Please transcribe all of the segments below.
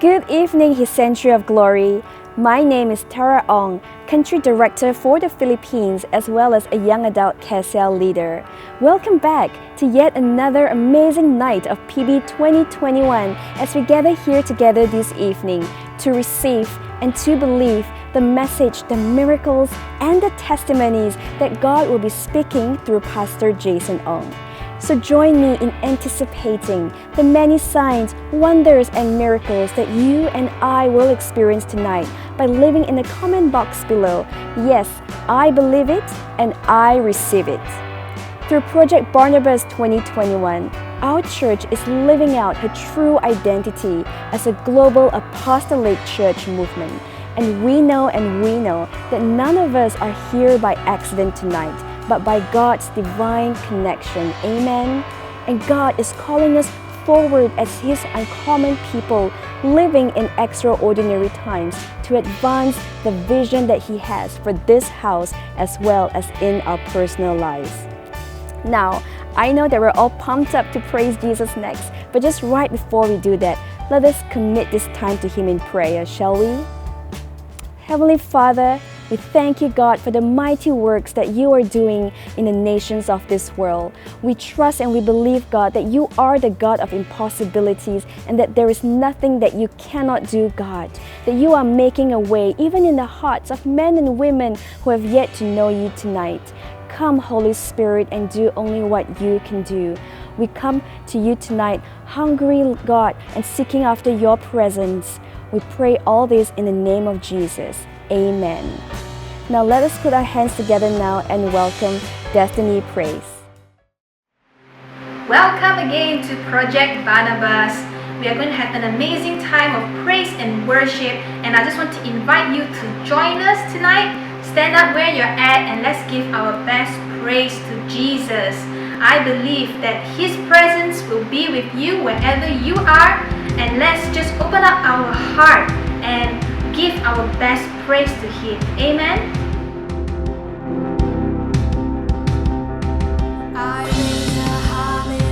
Good evening, His Century of Glory. My name is Tara Ong, Country Director for the Philippines, as well as a young adult care cell leader. Welcome back to yet another amazing night of PB 2021 as we gather here together this evening to receive and to believe the message, the miracles, and the testimonies that God will be speaking through Pastor Jason Ong. So join me in anticipating the many signs, wonders, and miracles that you and I will experience tonight by leaving in the comment box below, yes, I believe it and I receive it. Through Project Barnabas 2021, our church is living out her true identity as a global apostolic church movement. And we know that none of us are here by accident tonight, but by God's divine connection. Amen? And God is calling us forward as His uncommon people living in extraordinary times to advance the vision that He has for this house as well as in our personal lives. Now, I know that we're all pumped up to praise Jesus next, but just right before we do that, let us commit this time to Him in prayer, shall we? Heavenly Father, we thank you, God, for the mighty works that you are doing in the nations of this world. We trust and we believe, God, that you are the God of impossibilities and that there is nothing that you cannot do, God. That you are making a way even in the hearts of men and women who have yet to know you tonight. Come, Holy Spirit, and do only what you can do. We come to you tonight, hungry, God, and seeking after your presence. We pray all this in the name of Jesus. Amen. Now let us put our hands together now and welcome Destiny Praise. Welcome again to Project Barnabas. We are going to have an amazing time of praise and worship, and I just want to invite you to join us tonight. Stand up where you're at and let's give our best praise to Jesus. I believe that His presence will be with you wherever you are, and let's just open up our heart and give our best praise to Him. Amen. I raise a hallelujah.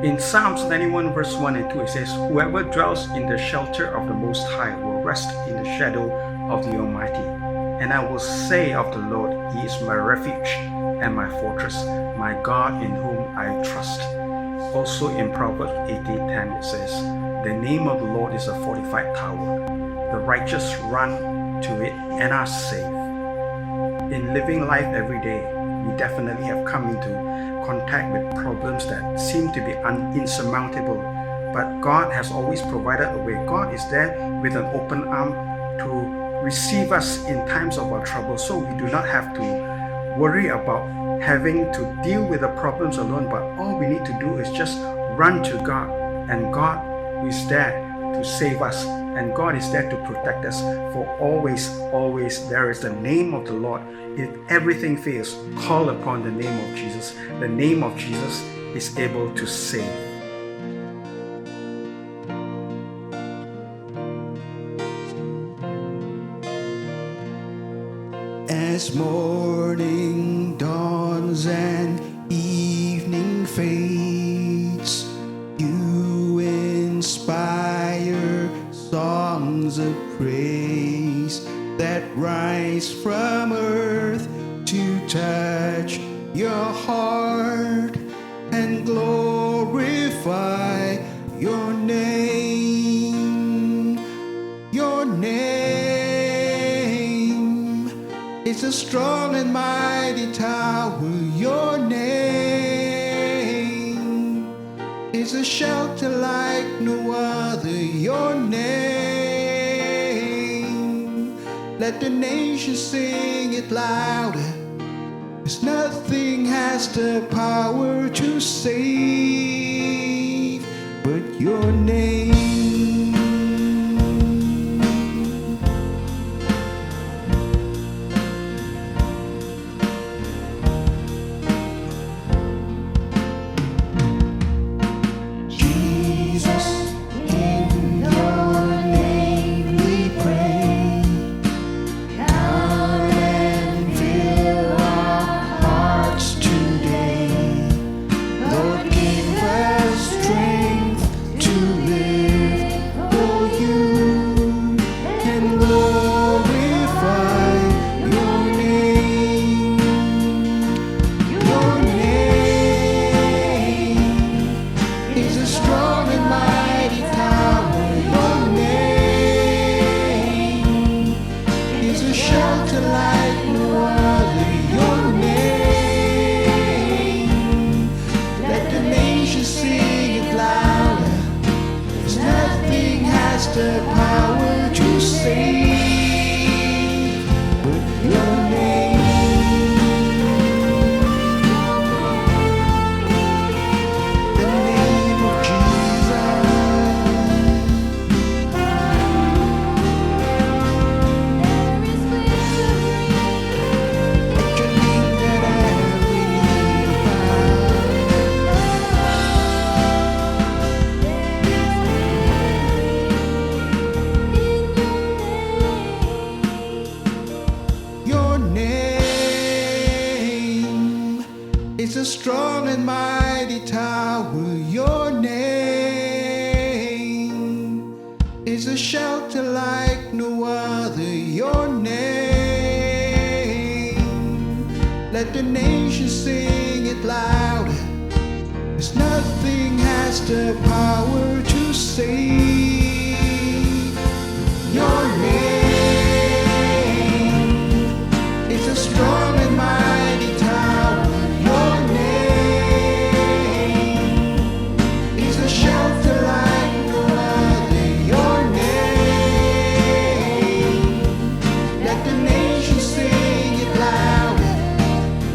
In Psalms 91 verse 1 and 2 it says, "Whoever dwells in the shelter of the Most High will rest in the shadow of the Almighty. And I will say of the Lord, He is my refuge and my fortress, my God in whom I trust." Also in Proverbs 18:10 it says, "The name of the Lord is a fortified tower. The righteous run to it and are safe." In living life every day, we definitely have come into contact with problems that seem to be insurmountable, but God has always provided a way. God is there with an open arm to receive us in times of our trouble, so we do not have to worry about having to deal with the problems alone, but all we need to do is just run to God, and God is there to save us, and God is there to protect us. For always there is the name of the Lord. If everything fails, call upon the name of Jesus. The name of Jesus is able to save. As morning dawns and evening fades, you inspire songs of praise that rise from earth to touch your heart and glorify your name. Your name is a strong and mighty tower. Your name is a shelter like no other. Your name, let the nation sing it louder. 'Cause nothing has the power to save but your name. The power to save with your name, the name of Jesus. At your name that every knee It's a strong and mighty tower. Your name is a shelter like no other. Your name, let the nation sing it louder. 'Cause nothing has the power to save. Your name is a strong and mighty tower. Your name is a shelter like no other. Your name, let the nation sing it louder.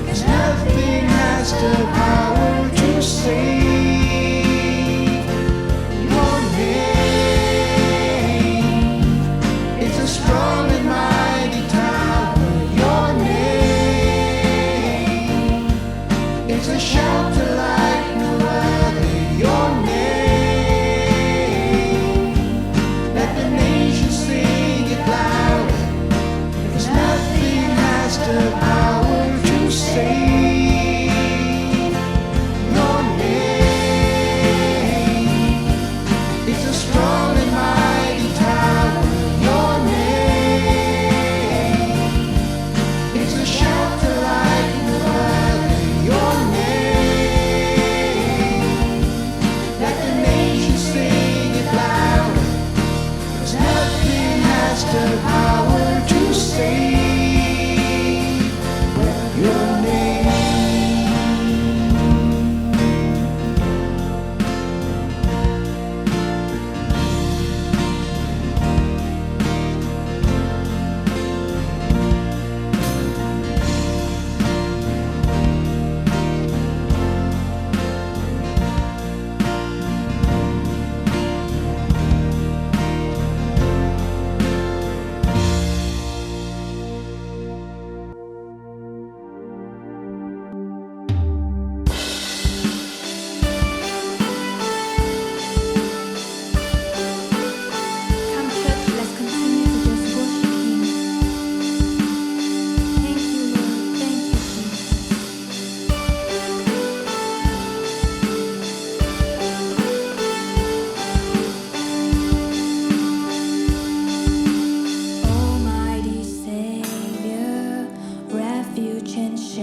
'Cause nothing has the power to save. Your name is a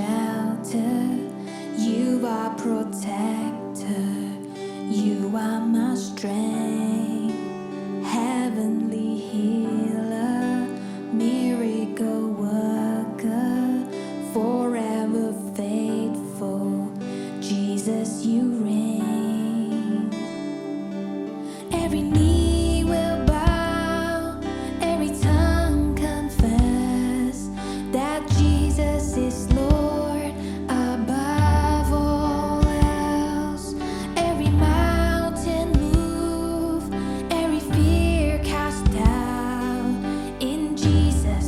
shelter, you are protector, you are my strength, heavenly healer, miracle worker, forever faithful, Jesus you reign. Every knee will bow, every tongue confess that Jesus is Lord above all else. Every mountain move, every fear cast down. In Jesus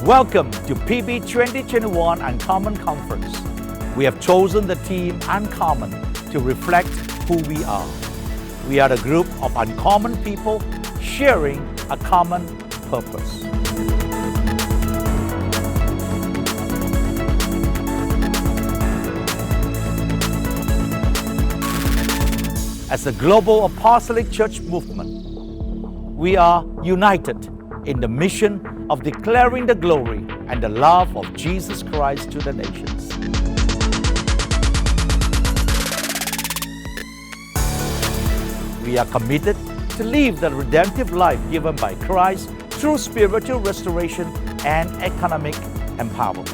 Welcome to PB 2021 Uncommon Conference. We have chosen the theme Uncommon to reflect who we are. We are a group of uncommon people sharing a common purpose. As a global apostolic church movement, we are united in the mission of declaring the glory and the love of Jesus Christ to the nations. We are committed to live the redemptive life given by Christ through spiritual restoration and economic empowerment.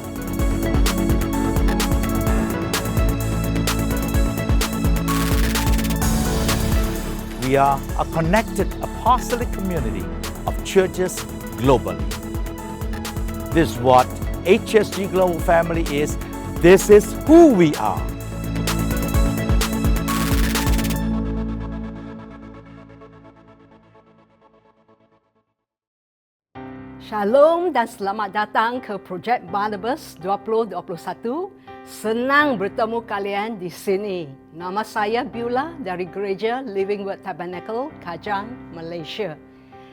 We are a connected apostolic community of churches globally. This is what HSG Global Family is. This is who we are. Shalom dan selamat datang ke Projek Barnabas 2021. Senang bertemu kalian di sini. Nama saya Beulah dari Gereja Living Word Tabernacle, Kajang, Malaysia.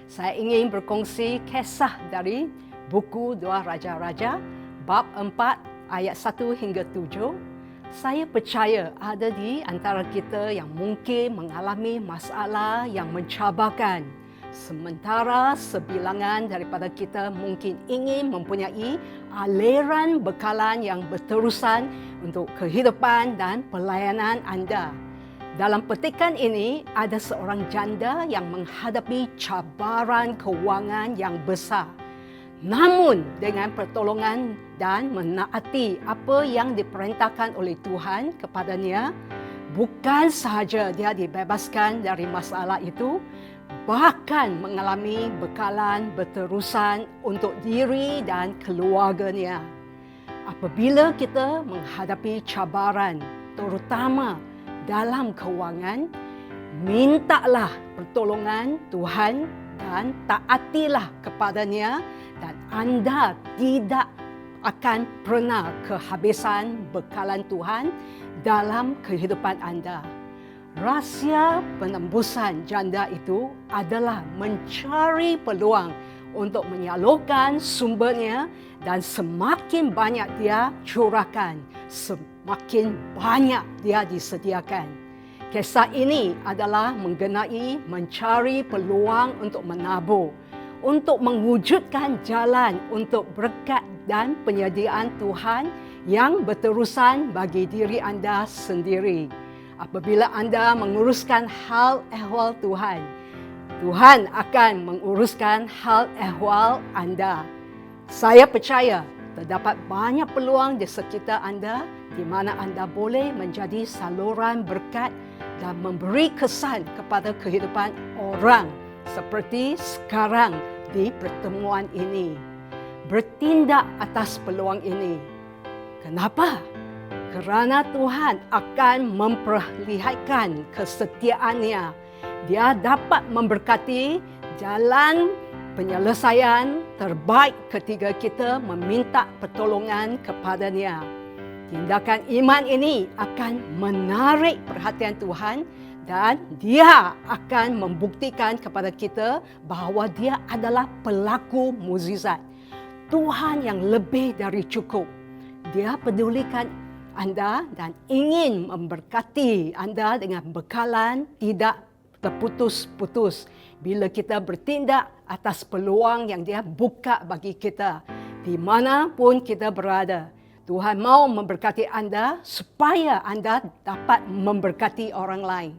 Saya ingin berkongsi kisah dari buku Dua Raja-Raja, bab 4 ayat 1 hingga 7. Saya percaya ada di antara kita yang mungkin mengalami masalah yang mencabarkan. Sementara sebilangan daripada kita mungkin ingin mempunyai aliran bekalan yang berterusan untuk kehidupan dan pelayanan anda. Dalam petikan ini, ada seorang janda yang menghadapi cabaran kewangan yang besar. Namun, dengan pertolongan dan menaati apa yang diperintahkan oleh Tuhan kepadanya, bukan sahaja dia dibebaskan dari masalah itu, bahkan mengalami bekalan berterusan untuk diri dan keluarganya. Apabila kita menghadapi cabaran, terutama dalam kewangan, mintalah pertolongan Tuhan dan taatilah kepadanya dan anda tidak akan pernah kehabisan bekalan Tuhan dalam kehidupan anda. Rahsia penembusan janda itu adalah mencari peluang untuk menyalurkan sumbernya dan semakin banyak dia curahkan, semakin banyak dia disediakan. Kisah ini adalah mengenai mencari peluang untuk menabur, untuk mewujudkan jalan untuk berkat dan penyediaan Tuhan yang berterusan bagi diri anda sendiri. Apabila anda menguruskan hal ehwal Tuhan, Tuhan akan menguruskan hal ehwal anda. Saya percaya terdapat banyak peluang di sekitar anda di mana anda boleh menjadi saluran berkat dan memberi kesan kepada kehidupan orang seperti sekarang di pertemuan ini. Bertindak atas peluang ini. Kenapa? Kerana Tuhan akan memperlihatkan kesetiaannya. Dia dapat memberkati jalan penyelesaian terbaik ketika kita meminta pertolongan kepadanya. Tindakan iman ini akan menarik perhatian Tuhan dan dia akan membuktikan kepada kita bahawa dia adalah pelaku mukjizat. Tuhan yang lebih dari cukup. Dia pedulikan anda dan ingin memberkati anda dengan bekalan tidak terputus-putus bila kita bertindak atas peluang yang dia buka bagi kita di mana pun kita berada. Tuhan mau memberkati anda supaya anda dapat memberkati orang lain.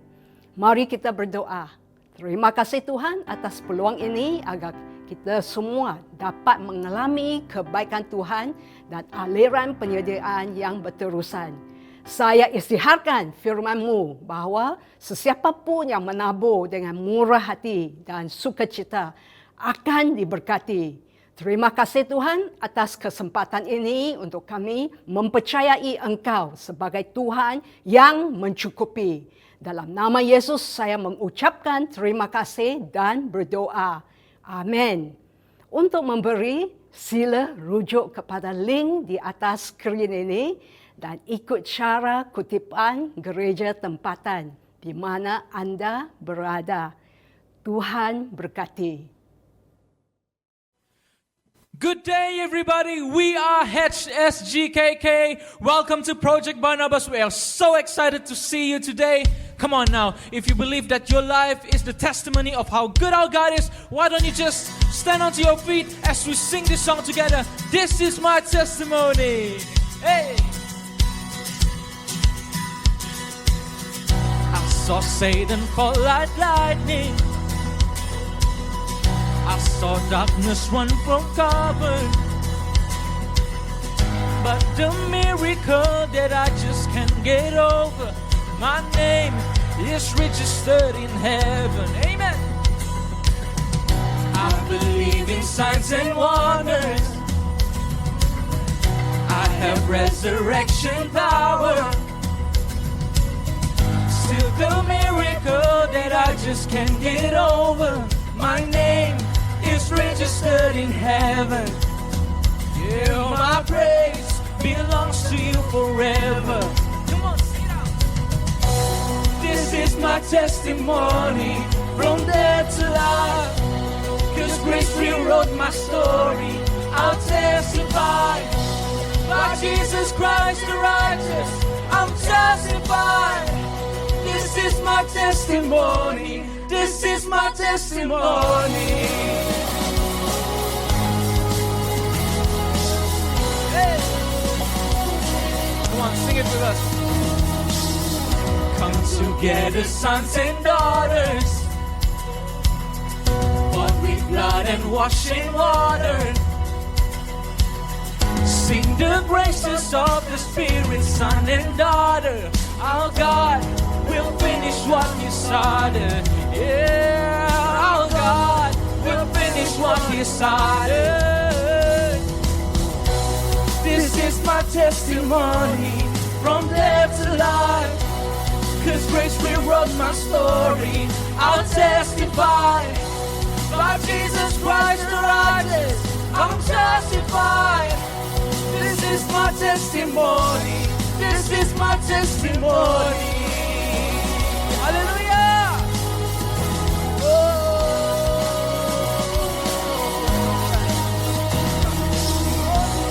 Mari kita berdoa. Terima kasih Tuhan atas peluang ini agar kita semua dapat mengalami kebaikan Tuhan dan aliran penyediaan yang berterusan. Saya isytiharkan firman-Mu bahawa sesiapa pun yang menabur dengan murah hati dan sukacita akan diberkati. Terima kasih Tuhan atas kesempatan ini untuk kami mempercayai Engkau sebagai Tuhan yang mencukupi. Dalam nama Yesus saya mengucapkan terima kasih dan berdoa. Amin. Untuk memberi sila rujuk kepada link di atas skrin ini dan ikut cara kutipan gereja tempatan di mana anda berada. Tuhan berkati. Good day, everybody. We are HSGKK. Welcome to Project Barnabas. We are so excited to see you today. Come on now. If you believe that your life is the testimony of how good our God is, why don't you just stand onto your feet as we sing this song together? This is my testimony. Hey. I saw Satan fall like lightning. I saw darkness run from cover, but the miracle that I just can't get over, my name is registered in heaven. Amen. I believe in signs and wonders. I have resurrection power. Still the miracle that I just can't get over, my name is registered in heaven. Yeah, my praise belongs to you forever. Come on, sing it out. This is my testimony from death to life. 'Cause grace rewrote my story. I'll testify by Jesus Christ the righteous. I'm justified. This is my testimony. This is my testimony. Hey. Come on, sing it with us. Come together, sons and daughters, bought with blood and washing water. Sing the graces of the Spirit, son and daughter. Our God will finish what He started. Yeah, our God will finish what He started. This is my testimony from death to life. 'Cause grace rewrote my story. I'll testify by Jesus Christ the righteous. I'm justified. This is my testimony. This is my testimony. Hallelujah.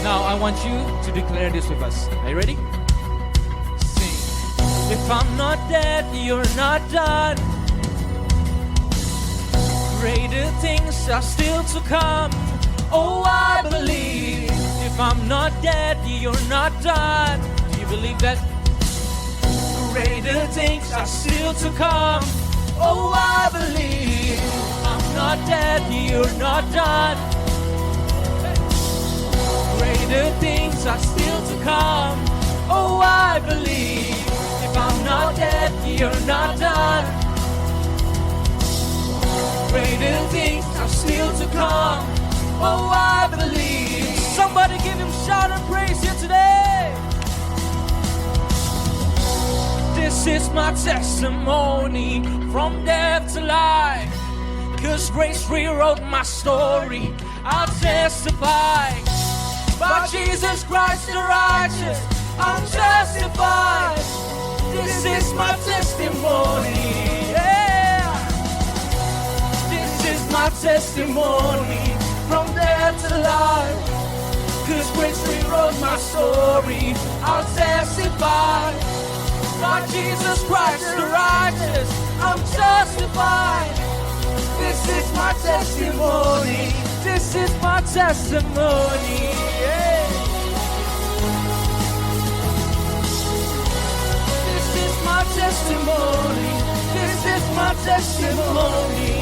Now I want you to declare this with us. Are you ready? Sing. If I'm not dead, you're not done. Greater things are still to come. Oh, I believe. If I'm not dead, you're not done. Do you believe that? Greater things are still to come. Oh, I believe. I'm not dead, you're not done. Greater things are still to come. Oh, I believe. If I'm not dead, you're not done. Greater things are still to come. Oh, I believe. Somebody give Him shout and praise here today. This is my testimony from death to life. 'Cause grace rewrote my story. I'll testify by Jesus Christ the righteous. I'm justified. This is my testimony. Yeah. This is my testimony from death to life. 'Cause grace rewrote my story. I'll testify by Jesus Christ the righteous. I'm justified. This is my testimony. This is my testimony. Yeah. This is my testimony. This is my testimony.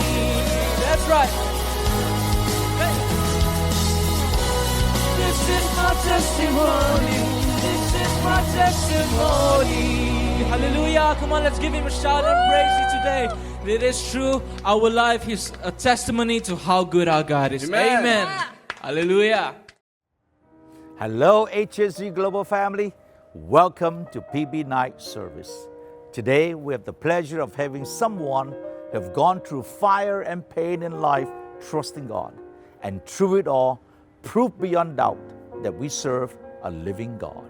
That's right. Hey. This is my testimony. This is my testimony. Hallelujah. Come on, let's give Him a shout and praise you today. It is true. Our life is a testimony to how good our God is. Amen. Hallelujah. Hello, HSG Global family. Welcome to PB Night Service. Today, we have the pleasure of having someone who have gone through fire and pain in life, trusting God. And through it all, prove beyond doubt that we serve a living God.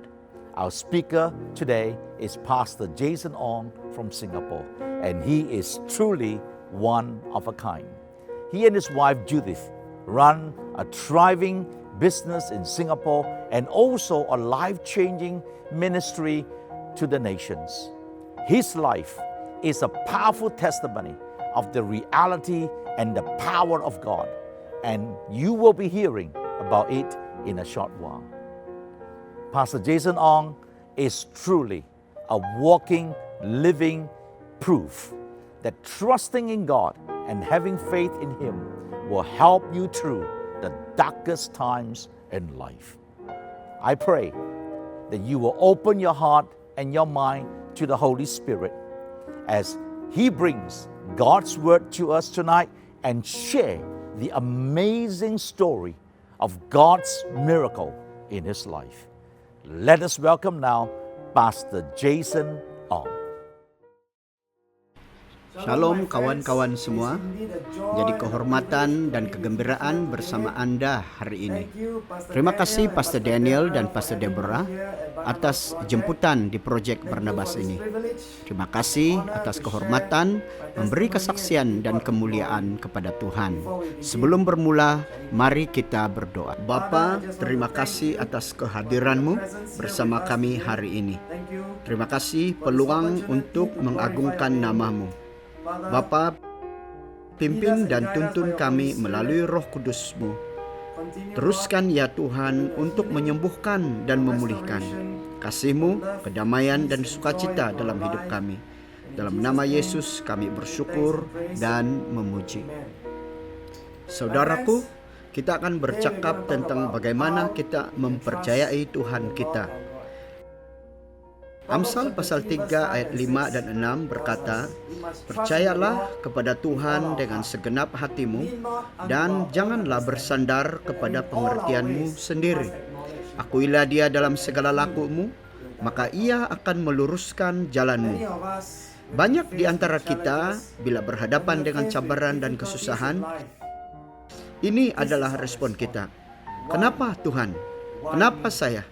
Our speaker today is Pastor Jason Ong from Singapore, and he is truly one of a kind. He and his wife Judith run a thriving business in Singapore and also a life-changing ministry to the nations. His life is a powerful testimony of the reality and the power of God, and you will be hearing about it in a short while. Pastor Jason Ong is truly a walking, living proof that trusting in God and having faith in Him will help you through the darkest times in life. I pray that you will open your heart and your mind to the Holy Spirit as He brings God's Word to us tonight and share the amazing story of God's miracle in His life. Let us welcome now Pastor Jason Ong. Shalom kawan-kawan semua. Jadi kehormatan dan kegembiraan bersama Anda hari ini. Terima kasih Pastor Daniel dan Pastor Deborah atas jemputan di projek Barnabas ini. Terima kasih atas kehormatan memberi kesaksian dan kemuliaan kepada Tuhan. Sebelum bermula, mari kita berdoa. Bapa, terima kasih atas kehadiran-Mu bersama kami hari ini. Terima kasih peluang untuk mengagungkan nama-Mu. Bapa, pimpin dan tuntun kami melalui Roh Kudus-Mu. Teruskan ya Tuhan untuk menyembuhkan dan memulihkan. Kasih-Mu, kedamaian dan sukacita dalam hidup kami. Dalam nama Yesus kami bersyukur dan memuji. Saudaraku, kita akan bercakap tentang bagaimana kita mempercayai Tuhan kita. Amsal pasal 3 ayat 5 dan 6 berkata, "Percayalah kepada Tuhan dengan segenap hatimu dan janganlah bersandar kepada pengertianmu sendiri. Akuilah Dia dalam segala lakumu, maka Ia akan meluruskan jalanmu." Banyak di antara kita bila berhadapan dengan cabaran dan kesusahan, ini adalah respon kita. Kenapa Tuhan? Kenapa saya?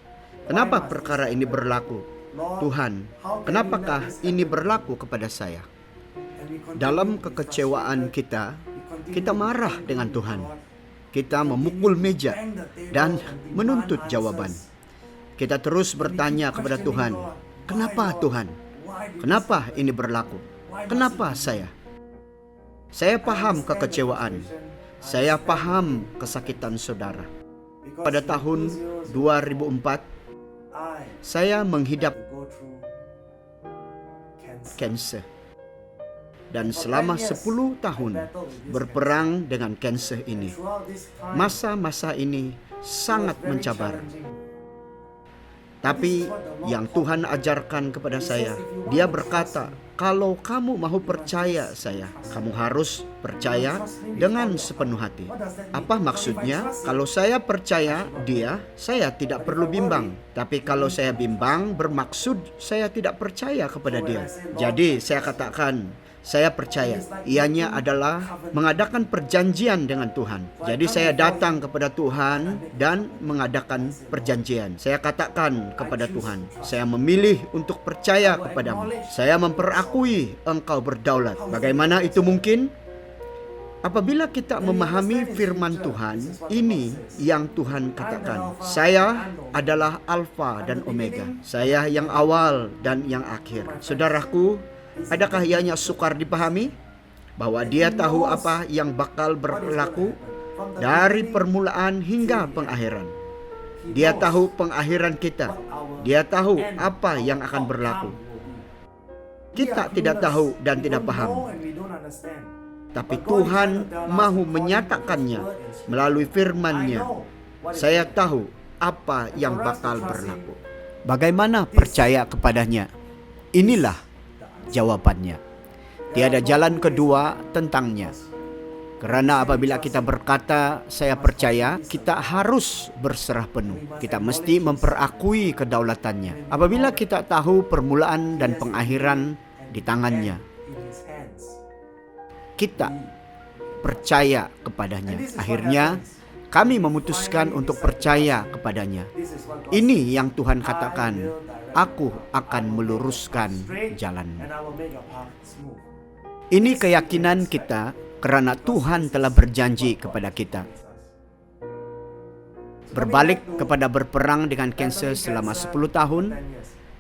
Kenapa perkara ini berlaku? Tuhan, kenapakah ini berlaku kepada saya? Dalam kekecewaan kita marah dengan Tuhan. Kita memukul meja dan menuntut jawaban. Kita terus bertanya kepada Tuhan, kenapa Tuhan? Kenapa ini berlaku? Kenapa saya? Saya paham kekecewaan. Saya paham kesakitan saudara. Pada tahun 2004, saya menghidap kanser dan selama 10 tahun berperang dengan kanser ini. Masa-masa ini sangat mencabar. Tapi yang Tuhan ajarkan kepada saya, Dia berkata, kalau kamu mau percaya saya, kamu harus percaya dengan sepenuh hati. Apa maksudnya? Kalau saya percaya Dia, saya tidak perlu bimbang. Tapi kalau saya bimbang, bermaksud saya tidak percaya kepada Dia. Jadi saya katakan, saya percaya. Ianya adalah mengadakan perjanjian dengan Tuhan. Jadi saya datang kepada Tuhan dan mengadakan perjanjian. Saya katakan kepada Tuhan, saya memilih untuk percaya kepadamu. Saya memperakui Engkau berdaulat. Bagaimana itu mungkin? Apabila kita memahami firman Tuhan, ini yang Tuhan katakan. Saya adalah Alfa dan Omega. Saya yang awal dan yang akhir. Saudaraku, adakah ianya sukar dipahami? Bahwa Dia tahu apa yang bakal berlaku dari permulaan hingga pengakhiran. Dia tahu pengakhiran kita. Dia tahu apa yang akan berlaku. Kita tidak tahu dan tidak paham. Tapi Tuhan mahu menyatakannya melalui firman-Nya. Saya tahu apa yang bakal berlaku. Bagaimana percaya kepadanya? Inilah jawabannya. Tiada jalan kedua tentangnya. Karena apabila kita berkata saya percaya, kita harus berserah penuh. Kita mesti memperakui kedaulatannya. Apabila kita tahu permulaan dan pengakhiran di tangannya, kita percaya kepadanya. Akhirnya Kami memutuskan untuk percaya kepadanya. Ini yang Tuhan katakan, aku akan meluruskan jalan. Ini keyakinan kita karena Tuhan telah berjanji kepada kita. Berbalik kepada berperang dengan kanker selama 10 tahun,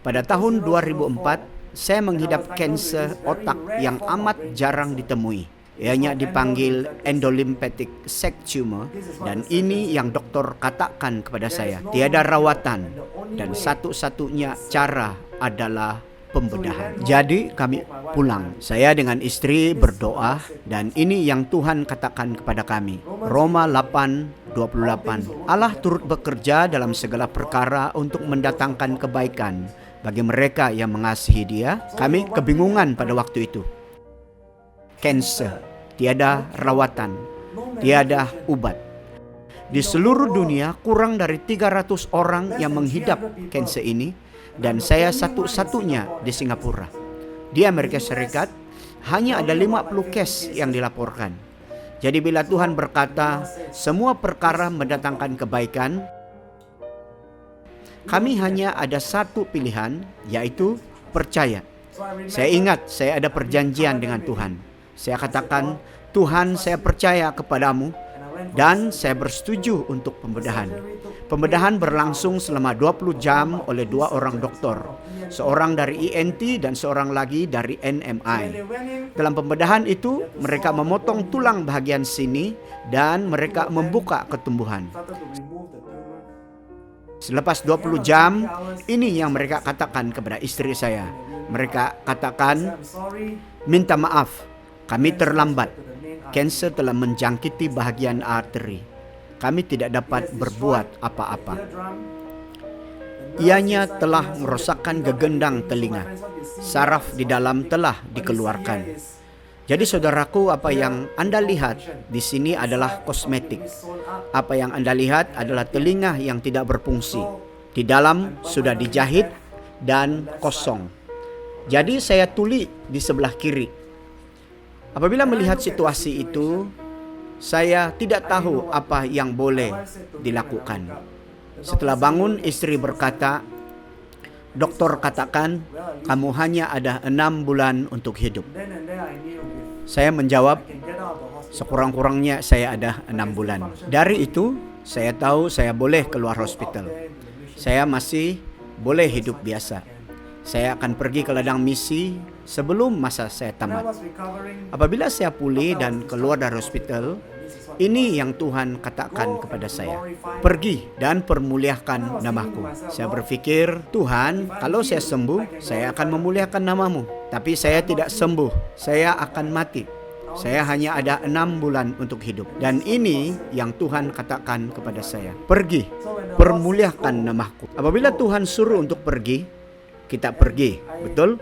pada tahun 2004, saya menghidap kanker otak yang amat jarang ditemui. Ianya dipanggil endolymphatic sac tumor, dan ini yang dokter katakan kepada saya, tiada rawatan dan satu-satunya cara adalah pembedahan. Jadi kami pulang. Saya dengan istri berdoa, dan ini yang Tuhan katakan kepada kami. Roma 8:28. Allah turut bekerja dalam segala perkara untuk mendatangkan kebaikan bagi mereka yang mengasihi Dia. Kami kebingungan pada waktu itu. Kanker, tiada rawatan, tiada obat. Di seluruh dunia kurang dari 300 orang yang menghidap kanker ini, dan saya satu-satunya di Singapura. Di Amerika Serikat hanya ada 50 case yang dilaporkan. Jadi bila Tuhan berkata semua perkara mendatangkan kebaikan, kami hanya ada satu pilihan, yaitu percaya. Saya ingat saya ada perjanjian dengan Tuhan. Saya katakan, Tuhan, saya percaya kepadamu dan saya bersetuju untuk pembedahan. Pembedahan berlangsung selama 20 jam oleh 2 orang dokter, seorang dari ENT dan seorang lagi dari NMI. Dalam pembedahan itu, mereka memotong tulang bagian sini dan mereka membuka ketumbuhan. Selepas 20 jam, ini yang mereka katakan kepada istri saya. Mereka katakan, minta maaf, kami terlambat. Kanker telah menjangkiti bahagian arteri. Kami tidak dapat berbuat apa-apa. Ianya telah merosakkan gegendang telinga. Saraf di dalam telah dikeluarkan. Jadi saudaraku, apa yang Anda lihat di sini adalah kosmetik. Apa yang Anda lihat adalah telinga yang tidak berfungsi. Di dalam sudah dijahit dan kosong. Jadi saya tuli di sebelah kiri. Apabila melihat situasi itu, saya tidak tahu apa yang boleh dilakukan. Setelah bangun, istri berkata, dokter katakan, kamu hanya ada 6 bulan untuk hidup. Saya menjawab, sekurang-kurangnya saya ada 6 bulan. Dari itu, saya tahu saya boleh keluar hospital. Saya masih boleh hidup biasa. Saya akan pergi ke ladang misi sebelum masa saya tamat. Apabila saya pulih dan keluar dari hospital, ini yang Tuhan katakan kepada saya. Pergi dan permuliakan namaku. Saya berpikir, Tuhan, kalau saya sembuh, saya akan memuliakan namamu. Tapi saya tidak sembuh, saya akan mati. Saya hanya ada 6 bulan untuk hidup. Dan ini yang Tuhan katakan kepada saya. Pergi, permuliakan namaku. Apabila Tuhan suruh untuk pergi, kita pergi, betul?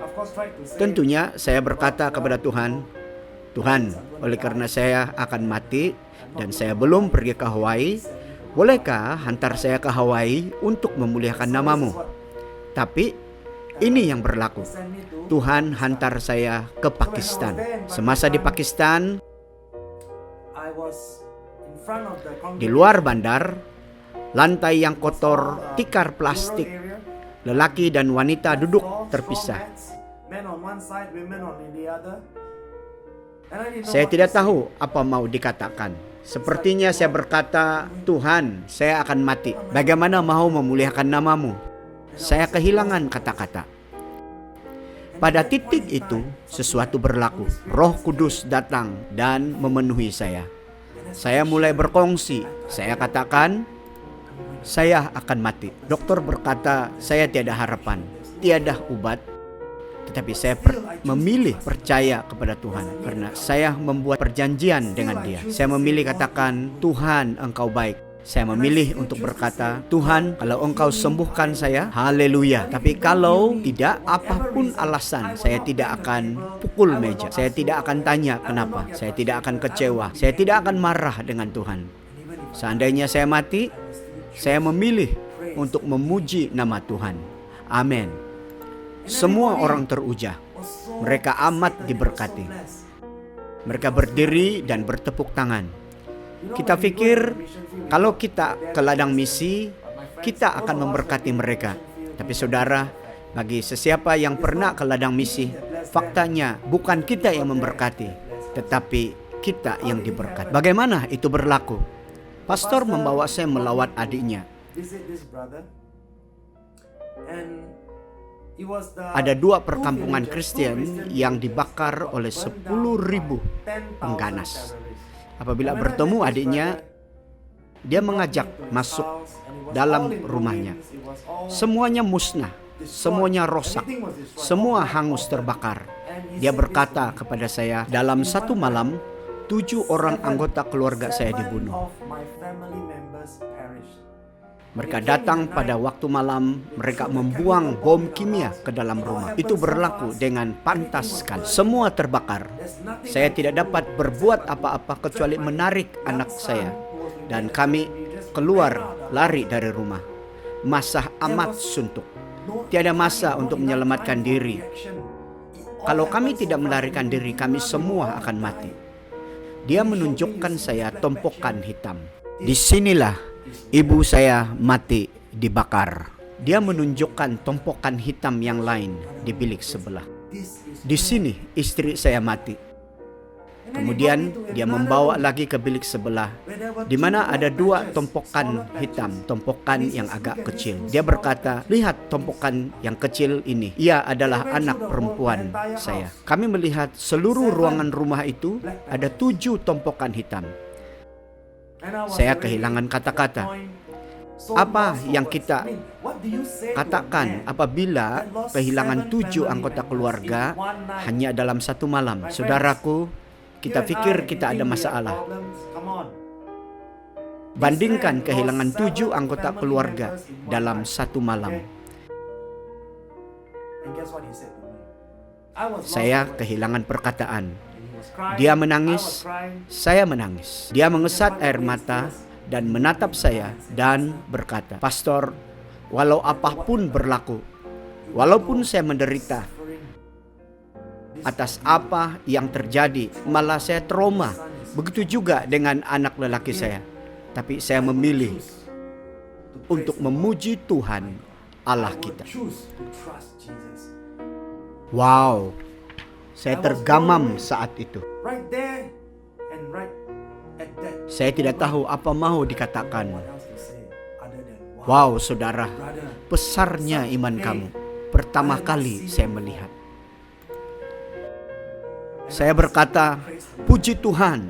Tentunya saya berkata kepada Tuhan, Tuhan, oleh karena saya akan mati dan saya belum pergi ke Hawaii, bolehkah hantar saya ke Hawaii untuk memuliakan namamu? Tapi ini yang berlaku. Tuhan hantar saya ke Pakistan. Semasa di Pakistan, di luar bandar, lantai yang kotor, tikar plastik, lelaki dan wanita duduk terpisah. Saya tidak tahu apa mau dikatakan. Sepertinya saya berkata, Tuhan, saya akan mati. Bagaimana mau memuliakan namamu? Saya kehilangan kata-kata. Pada titik itu, sesuatu berlaku. Roh Kudus datang dan memenuhi saya. Saya mulai berkongsi. Saya katakan, saya akan mati. Dokter berkata, saya tiada harapan, tiada obat. Tetapi saya memilih percaya kepada Tuhan karena saya membuat perjanjian dengan Dia. Saya memilih katakan, Tuhan, Engkau baik. Saya memilih untuk berkata, Tuhan, kalau Engkau sembuhkan saya, haleluya. Tapi kalau tidak, apapun alasan, saya tidak akan pukul meja. Saya tidak akan tanya kenapa. Saya tidak akan kecewa. Saya tidak akan marah dengan Tuhan. Seandainya saya mati, saya memilih untuk memuji nama Tuhan. Amin. Semua orang teruja. Mereka amat diberkati. Mereka berdiri dan bertepuk tangan. Kita pikir kalau kita ke ladang misi, kita akan memberkati mereka. Tapi saudara, bagi sesiapa yang pernah ke ladang misi, faktanya bukan kita yang memberkati, tetapi kita yang diberkati. Bagaimana itu berlaku? Pastor membawa saya melawat adiknya. Ada 2 perkampungan Kristen yang dibakar oleh 10.000 pengganas. Apabila bertemu adiknya, dia mengajak masuk dalam rumahnya. Semuanya musnah, semuanya rosak, semua hangus terbakar. Dia berkata kepada saya, dalam satu malam 7 orang anggota keluarga saya dibunuh. Mereka datang pada waktu malam, mereka membuang bom kimia ke dalam rumah. Itu berlaku dengan pantas sekali. Semua terbakar. Saya tidak dapat berbuat apa-apa kecuali menarik anak saya. Dan kami keluar lari dari rumah. Masa amat suntuk. Tiada masa untuk menyelamatkan diri. Kalau kami tidak melarikan diri, kami semua akan mati. Dia menunjukkan saya tumpukan hitam. Disinilah ibu saya mati dibakar. Dia menunjukkan tumpukan hitam yang lain di bilik sebelah. Di sini istri saya mati. Kemudian dia membawa lagi ke bilik sebelah, di mana ada 2 tumpukan hitam, tumpukan yang agak kecil. Dia berkata, lihat tumpukan yang kecil ini. Ia adalah anak perempuan saya. Kami melihat seluruh ruangan rumah itu ada 7 tumpukan hitam. Saya kehilangan kata-kata. Apa yang kita katakan apabila kehilangan 7 anggota keluarga hanya dalam satu malam? Saudaraku, kita pikir kita ada masalah. Bandingkan kehilangan 7 anggota keluarga dalam satu malam. Saya kehilangan perkataan. Dia menangis, saya menangis. Dia mengesat air mata dan menatap saya dan berkata, Pastor, walau apapun berlaku, walaupun saya menderita atas apa yang terjadi, malah saya trauma. Begitu juga dengan anak lelaki saya. Tapi saya memilih untuk memuji Tuhan Allah kita. Wow, saya tergamam saat itu. Saya tidak tahu apa mau dikatakan. Wow, saudara, besarnya iman kamu. Pertama kali saya melihat. Saya berkata, puji Tuhan,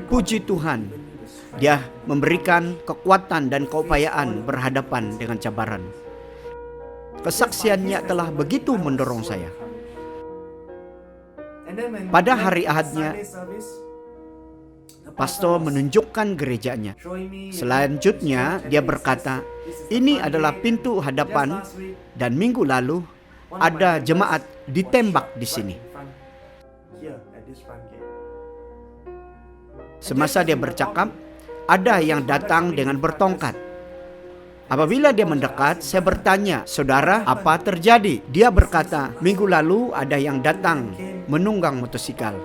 puji Tuhan. Dia memberikan kekuatan dan keupayaan berhadapan dengan cabaran. Kesaksiannya telah begitu mendorong saya. Pada hari Ahadnya, pastor menunjukkan gerejanya. Selanjutnya, dia berkata, ini adalah pintu hadapan dan minggu lalu ada jemaat ditembak di sini. Semasa dia bercakap, ada yang datang dengan bertongkat. Apabila dia mendekat, saya bertanya, saudara, apa terjadi? Dia berkata, minggu lalu ada yang datang menunggang motosikal.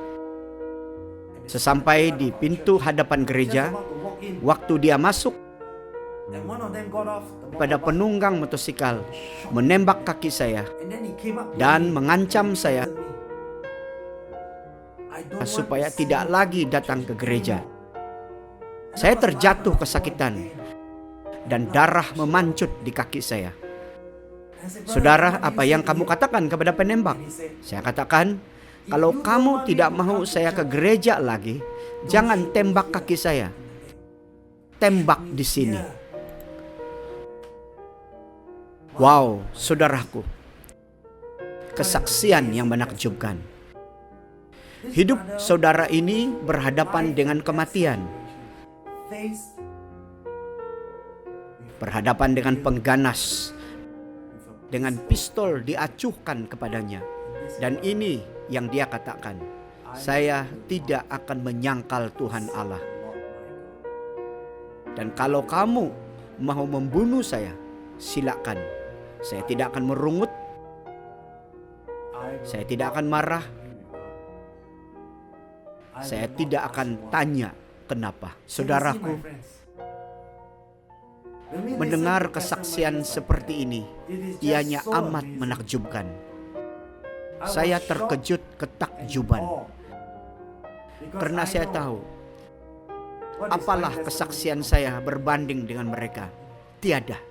Sesampai di pintu hadapan gereja, waktu dia masuk, pada penunggang motosikal menembak kaki saya dan mengancam saya supaya tidak lagi datang ke gereja. Saya terjatuh kesakitan dan darah memancut di kaki saya. Saudara, apa yang kamu katakan kepada penembak? Saya katakan, kalau kamu tidak mau saya ke gereja lagi, jangan tembak kaki saya. Tembak di sini. Wow, saudaraku. Kesaksian yang menakjubkan. Hidup saudara ini berhadapan dengan kematian. Berhadapan dengan pengganas. Dengan pistol diacuhkan kepadanya. Dan ini yang dia katakan, saya tidak akan menyangkal Tuhan Allah. Dan kalau kamu mau membunuh saya, silakan. Saya tidak akan merungut. Saya tidak akan marah. Saya tidak akan tanya kenapa. Saudaraku, mendengar kesaksian seperti ini, ianya amat menakjubkan. Saya terkejut ketakjuban. Karena saya tahu, apalah kesaksian saya berbanding dengan mereka? Tiada.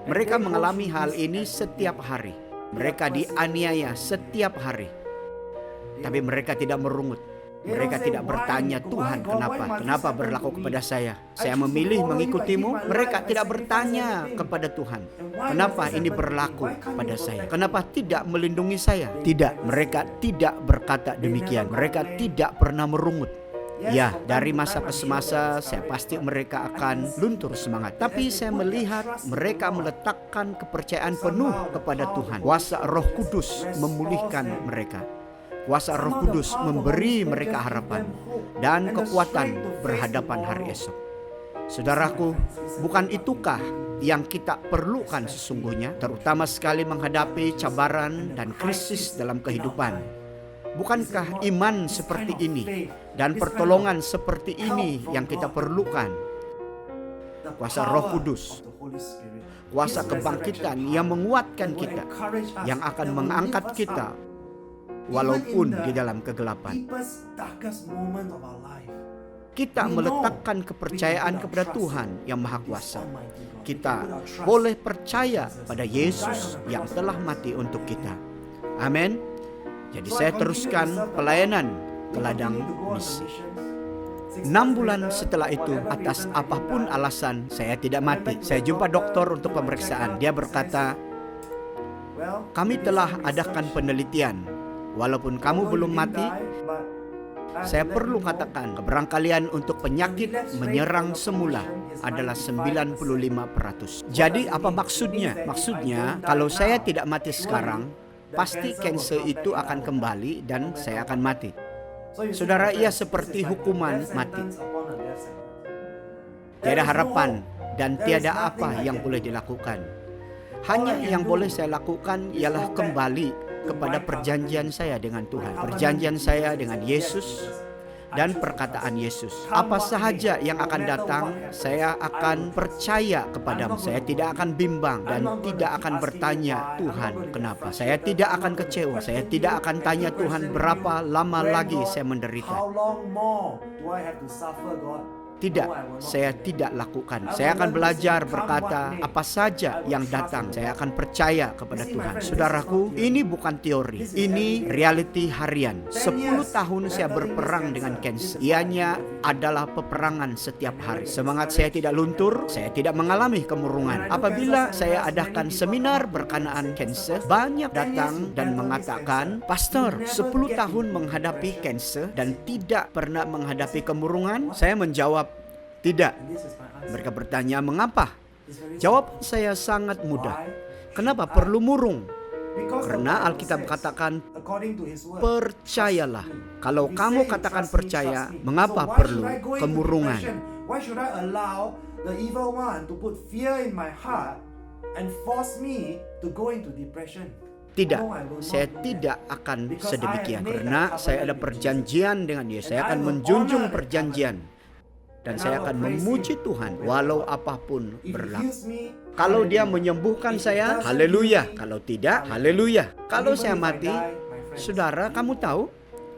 Mereka mengalami hal ini setiap hari. Mereka dianiaya setiap hari. Tapi mereka tidak merungut. Mereka tidak bertanya, Tuhan kenapa berlaku kepada saya? Saya memilih mengikutimu. Mereka tidak bertanya kepada Tuhan, kenapa ini berlaku pada saya? Kenapa tidak melindungi saya? Tidak, mereka tidak berkata demikian. Mereka tidak pernah merungut. Ya, dari masa ke semasa saya pasti mereka akan luntur semangat. Tapi saya melihat mereka meletakkan kepercayaan penuh kepada Tuhan. Kuasa Roh Kudus memulihkan mereka. Kuasa Roh Kudus memberi mereka harapan dan kekuatan berhadapan hari esok. Saudaraku, bukan itukah yang kita perlukan sesungguhnya, terutama sekali menghadapi cabaran dan krisis dalam kehidupan? Bukankah iman seperti ini dan pertolongan seperti ini yang kita perlukan? Kuasa Roh Kudus, kuasa kebangkitan yang menguatkan kita, yang akan mengangkat kita walaupun di dalam kegelapan. Kita meletakkan kepercayaan kepada Tuhan yang Maha Kuasa. Kita boleh percaya pada Yesus yang telah mati untuk kita. Amin. Jadi saya teruskan pelayanan ke ladang misi. 6 bulan setelah itu, atas apapun alasan saya tidak mati. Saya jumpa dokter untuk pemeriksaan. Dia berkata, kami telah adakan penelitian. Walaupun kamu belum mati, saya perlu katakan keberangkalian untuk penyakit menyerang semula adalah 95%. Jadi apa maksudnya? Maksudnya kalau saya tidak mati sekarang, pasti kanker itu akan kembali dan saya akan mati. Saudara, ia seperti hukuman mati. Tiada harapan dan tiada apa yang boleh dilakukan. Hanya yang boleh saya lakukan ialah kembali kepada perjanjian saya dengan Tuhan, perjanjian saya dengan Yesus dan perkataan Yesus. Apa sahaja yang akan datang, saya akan percaya kepadamu. Saya tidak akan bimbang dan tidak akan bertanya, Tuhan kenapa? Saya tidak akan kecewa. Saya tidak akan tanya Tuhan berapa lama lagi saya menderita. Tidak, saya tidak lakukan. Saya akan belajar berkata, apa saja yang datang, saya akan percaya kepada Tuhan. Saudaraku, ini bukan teori, ini reality harian. 10 tahun saya berperang dengan kanker. Ianya adalah peperangan setiap hari. Semangat saya tidak luntur, saya tidak mengalami kemurungan. Apabila saya adakan seminar berkenaan kanker, banyak datang dan mengatakan, Pastor, 10 tahun menghadapi kanker dan tidak pernah menghadapi kemurungan. Saya menjawab, tidak. Mereka bertanya, mengapa? Jawaban saya sangat mudah. Kenapa perlu murung? Karena Alkitab katakan, percayalah. Kalau kamu katakan percaya, mengapa perlu kemurungan? Tidak, saya tidak akan sedemikian. Karena saya ada perjanjian dengan dia. Saya akan menjunjung perjanjian. Dan saya akan memuji Tuhan walau apapun berlaku. Kalau dia menyembuhkan saya, haleluya. Kalau tidak, haleluya. Kalau saya mati, saudara, kamu tahu,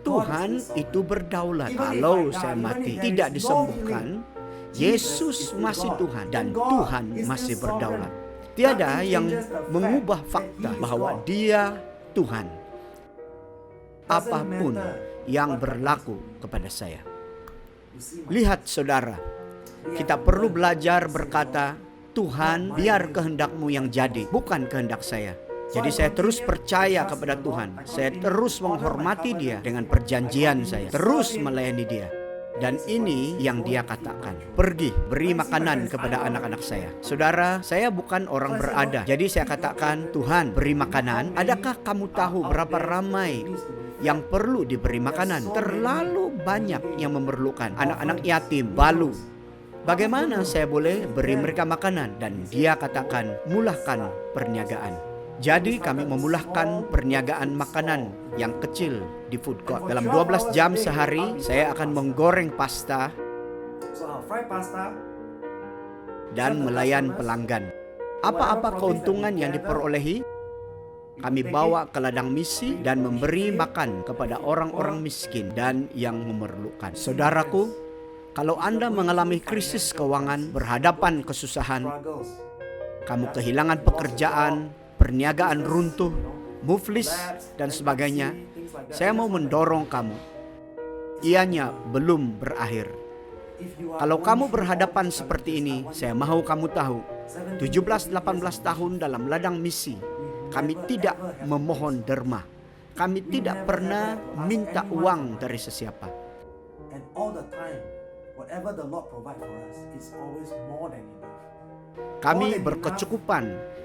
Tuhan itu berdaulat. Kalau saya mati tidak disembuhkan, Yesus masih Tuhan dan Tuhan masih berdaulat. Tiada yang mengubah fakta bahwa Dia Tuhan. Apapun yang berlaku kepada saya. Lihat saudara, kita perlu belajar berkata, Tuhan, biar kehendak-Mu yang jadi, bukan kehendak saya. Jadi saya terus percaya kepada Tuhan. Saya terus menghormati Dia dengan perjanjian saya. Terus melayani Dia. Dan ini yang Dia katakan, pergi, beri makanan kepada anak-anak saya. Saudara, saya bukan orang berada. Jadi saya katakan, Tuhan, beri makanan. Adakah kamu tahu berapa ramai yang perlu diberi makanan? Terlalu banyak yang memerlukan. Anak-anak yatim, balu. Bagaimana saya boleh beri mereka makanan? Dan Dia katakan, mulahkan perniagaan. Jadi kami memulahkan perniagaan makanan yang kecil di food court. Dalam 12 jam sehari, saya akan menggoreng pasta dan melayan pelanggan. Apa-apa keuntungan yang diperolehi, kami bawa ke ladang misi dan memberi makan kepada orang-orang miskin dan yang memerlukan. Saudaraku, kalau Anda mengalami krisis keuangan, berhadapan kesusahan, kamu kehilangan pekerjaan, perniagaan runtuh, move list, dan sebagainya, saya mau mendorong kamu. Ianya belum berakhir. Kalau kamu berhadapan seperti ini, saya mau kamu tahu, 17-18 tahun dalam ladang misi, kami tidak memohon derma. Kami tidak pernah minta uang dari sesiapa. Kami berkecukupan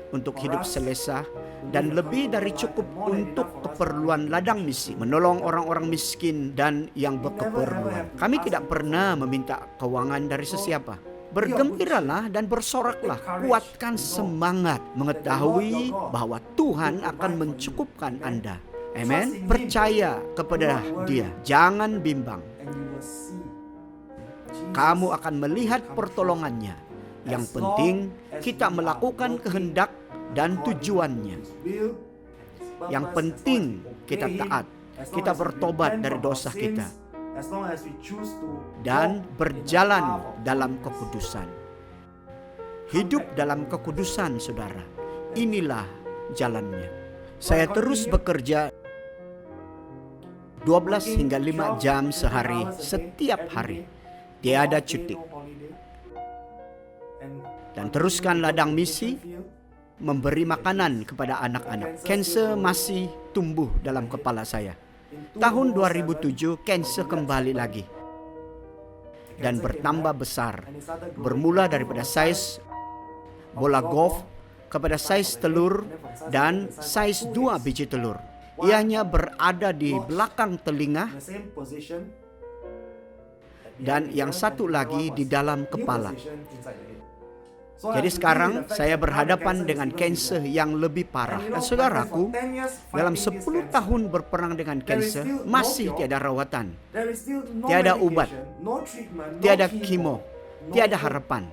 untuk hidup selesa dan lebih dari cukup untuk keperluan ladang misi, menolong orang-orang miskin dan yang berkeperluan. Kami tidak pernah meminta keuangan dari sesiapa. Bergembiralah dan bersoraklah, kuatkan semangat, mengetahui bahwa Tuhan akan mencukupkan Anda. Amen. Percaya kepada Dia, jangan bimbang. Kamu akan melihat pertolongannya. Yang penting kita melakukan kehendak dan tujuannya. Yang penting kita taat, kita bertobat dari dosa kita, dan berjalan dalam kekudusan. Hidup dalam kekudusan, saudara. Inilah jalannya. Saya terus bekerja 12 hingga 5 jam sehari, setiap hari. Tiada cuti. Dan teruskan ladang misi, memberi makanan kepada anak-anak. Kanser masih tumbuh dalam kepala saya. Tahun 2007, kanser kembali lagi dan bertambah besar. Bermula daripada saiz bola golf kepada saiz telur dan saiz 2 biji telur. Ianya berada di belakang telinga dan yang satu lagi di dalam kepala. Jadi sekarang saya berhadapan dengan kanser yang lebih parah. Dan saudaraku, dalam 10 tahun berperang dengan kanser, masih tiada rawatan, tiada ubat, tiada kemo, tiada harapan,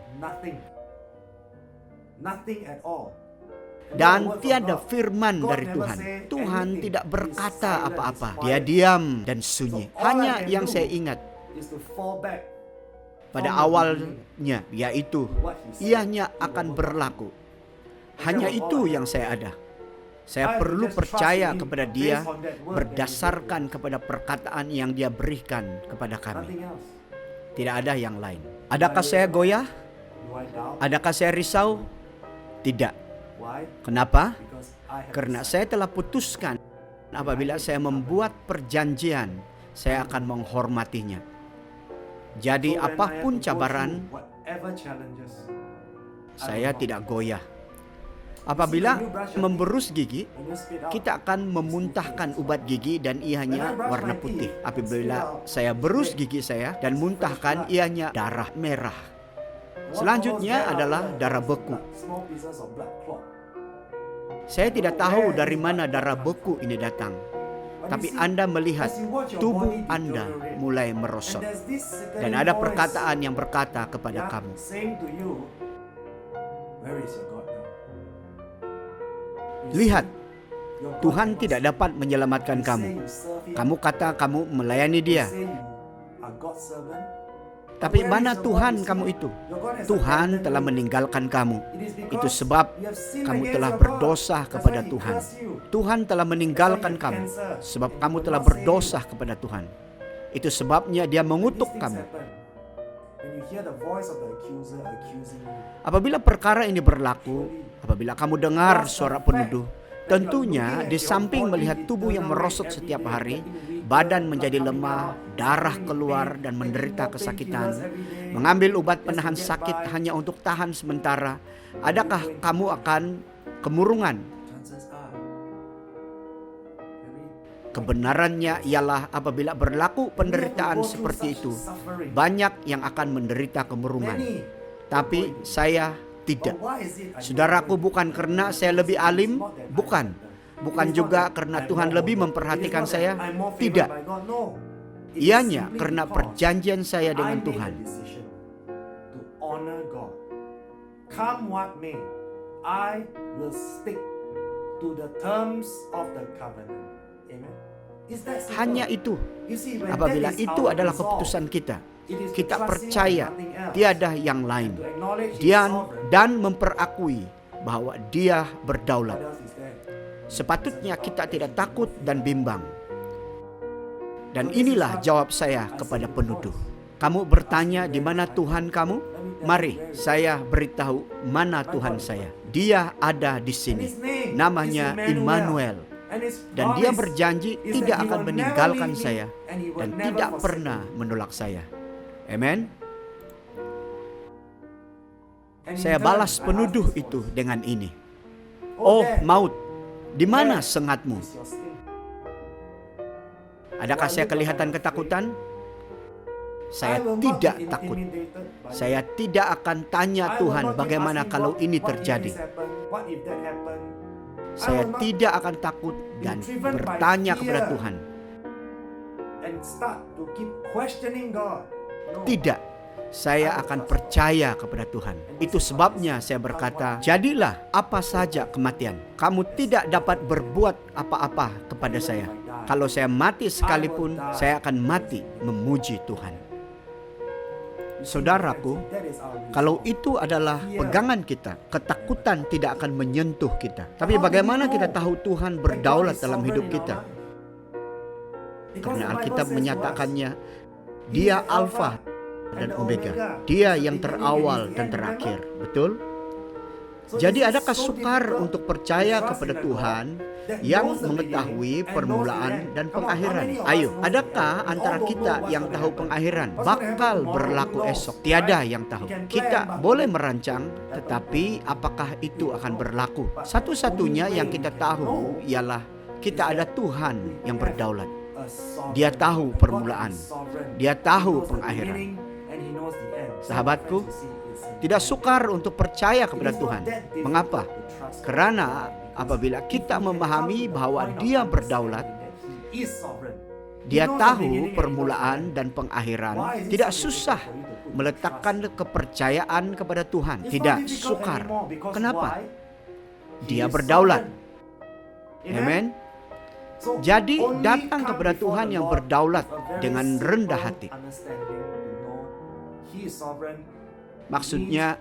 dan tiada firman dari Tuhan. Tuhan tidak berkata apa-apa. Dia diam dan sunyi. Hanya yang saya ingat pada awalnya, yaitu ianya akan berlaku. Hanya itu yang saya ada. Saya perlu percaya kepada Dia berdasarkan kepada perkataan yang Dia berikan kepada kami. Tidak ada yang lain. Adakah saya goyah? Adakah saya risau? Tidak. Kenapa? Karena saya telah putuskan apabila saya membuat perjanjian, saya akan menghormatinya. Jadi apapun cabaran, saya tidak goyah. Apabila memberus gigi, kita akan memuntahkan ubat gigi dan ianya warna putih. Apabila saya berus gigi saya dan muntahkan, ianya darah merah. Selanjutnya adalah darah beku. Saya tidak tahu dari mana darah beku ini datang. Tapi Anda melihat tubuh Anda mulai merosot. Dan ada perkataan yang berkata kepada kamu, lihat, Tuhan tidak dapat menyelamatkan kamu. Kamu kata kamu melayani Dia. Tapi mana Tuhan kamu itu? Tuhan telah meninggalkan kamu. Itu sebab kamu telah berdosa kepada Tuhan. Tuhan telah meninggalkan kamu sebab kamu telah berdosa kepada Tuhan. Itu sebabnya Dia mengutuk kamu. Apabila perkara ini berlaku, apabila kamu dengar suara penuduh, tentunya di samping melihat tubuh yang merosot setiap hari, badan menjadi lemah, darah keluar dan menderita kesakitan, mengambil obat penahan sakit hanya untuk tahan sementara, adakah kamu akan kemurungan? Kebenarannya ialah apabila berlaku penderitaan seperti itu, banyak yang akan menderita kemurungan. Tapi saya tidak. Saudaraku, bukan karena saya lebih alim, bukan. Bukan juga karena Tuhan lebih memperhatikan saya, tidak. Ianya karena perjanjian saya dengan Tuhan. come what may, I will stick to the terms of the covenant. Amen. Is that simple? Hanya itu. You see, when Apabila that is itu our adalah resolve, keputusan kita, it is to kita trust Him percaya and nothing else. tiada yang lain. To acknowledge He is Dia sovereign. dan memperakui bahwa Dia berdaulat. What else is there? Sepatutnya kita tidak takut dan bimbang. Dan inilah jawab saya kepada penuduh. Kamu bertanya di mana Tuhan kamu? Mari saya beritahu mana Tuhan saya. Dia ada di sini. Namanya Immanuel. Dan Dia berjanji tidak akan meninggalkan saya dan tidak pernah menolak saya. Amen. Saya balas penuduh itu dengan ini. Oh maut, di mana sengatmu? Adakah saya kelihatan ketakutan? Saya tidak takut. Saya tidak akan tanya Tuhan bagaimana kalau ini terjadi. Saya tidak akan takut dan bertanya kepada Tuhan. Tidak, saya akan percaya kepada Tuhan. Itu sebabnya saya berkata, jadilah apa saja kematian. Kamu tidak dapat berbuat apa-apa kepada saya. Kalau saya mati sekalipun, saya akan mati memuji Tuhan. Saudaraku, kalau itu adalah pegangan kita, ketakutan tidak akan menyentuh kita. Tapi bagaimana kita tahu Tuhan berdaulat dalam hidup kita? Karena Alkitab menyatakannya, Dia Alfa dan Omega. Dia yang terawal dan terakhir. Betul? Jadi adakah sukar untuk percaya kepada Tuhan yang mengetahui permulaan dan pengakhiran? Ayo, adakah antara kita yang tahu pengakhiran bakal berlaku esok? Tiada yang tahu. Kita boleh merancang, tetapi apakah itu akan berlaku? Satu-satunya yang kita tahu ialah kita ada Tuhan yang berdaulat. Dia tahu permulaan. Dia tahu pengakhiran. Sahabatku, tidak sukar untuk percaya kepada Tuhan. Mengapa? Karena apabila kita memahami bahwa Dia berdaulat, Dia tahu permulaan dan pengakhiran, tidak susah meletakkan kepercayaan kepada Tuhan. Tidak sukar. Kenapa? Dia berdaulat. Amen. Jadi datang kepada Tuhan yang berdaulat dengan rendah hati. Maksudnya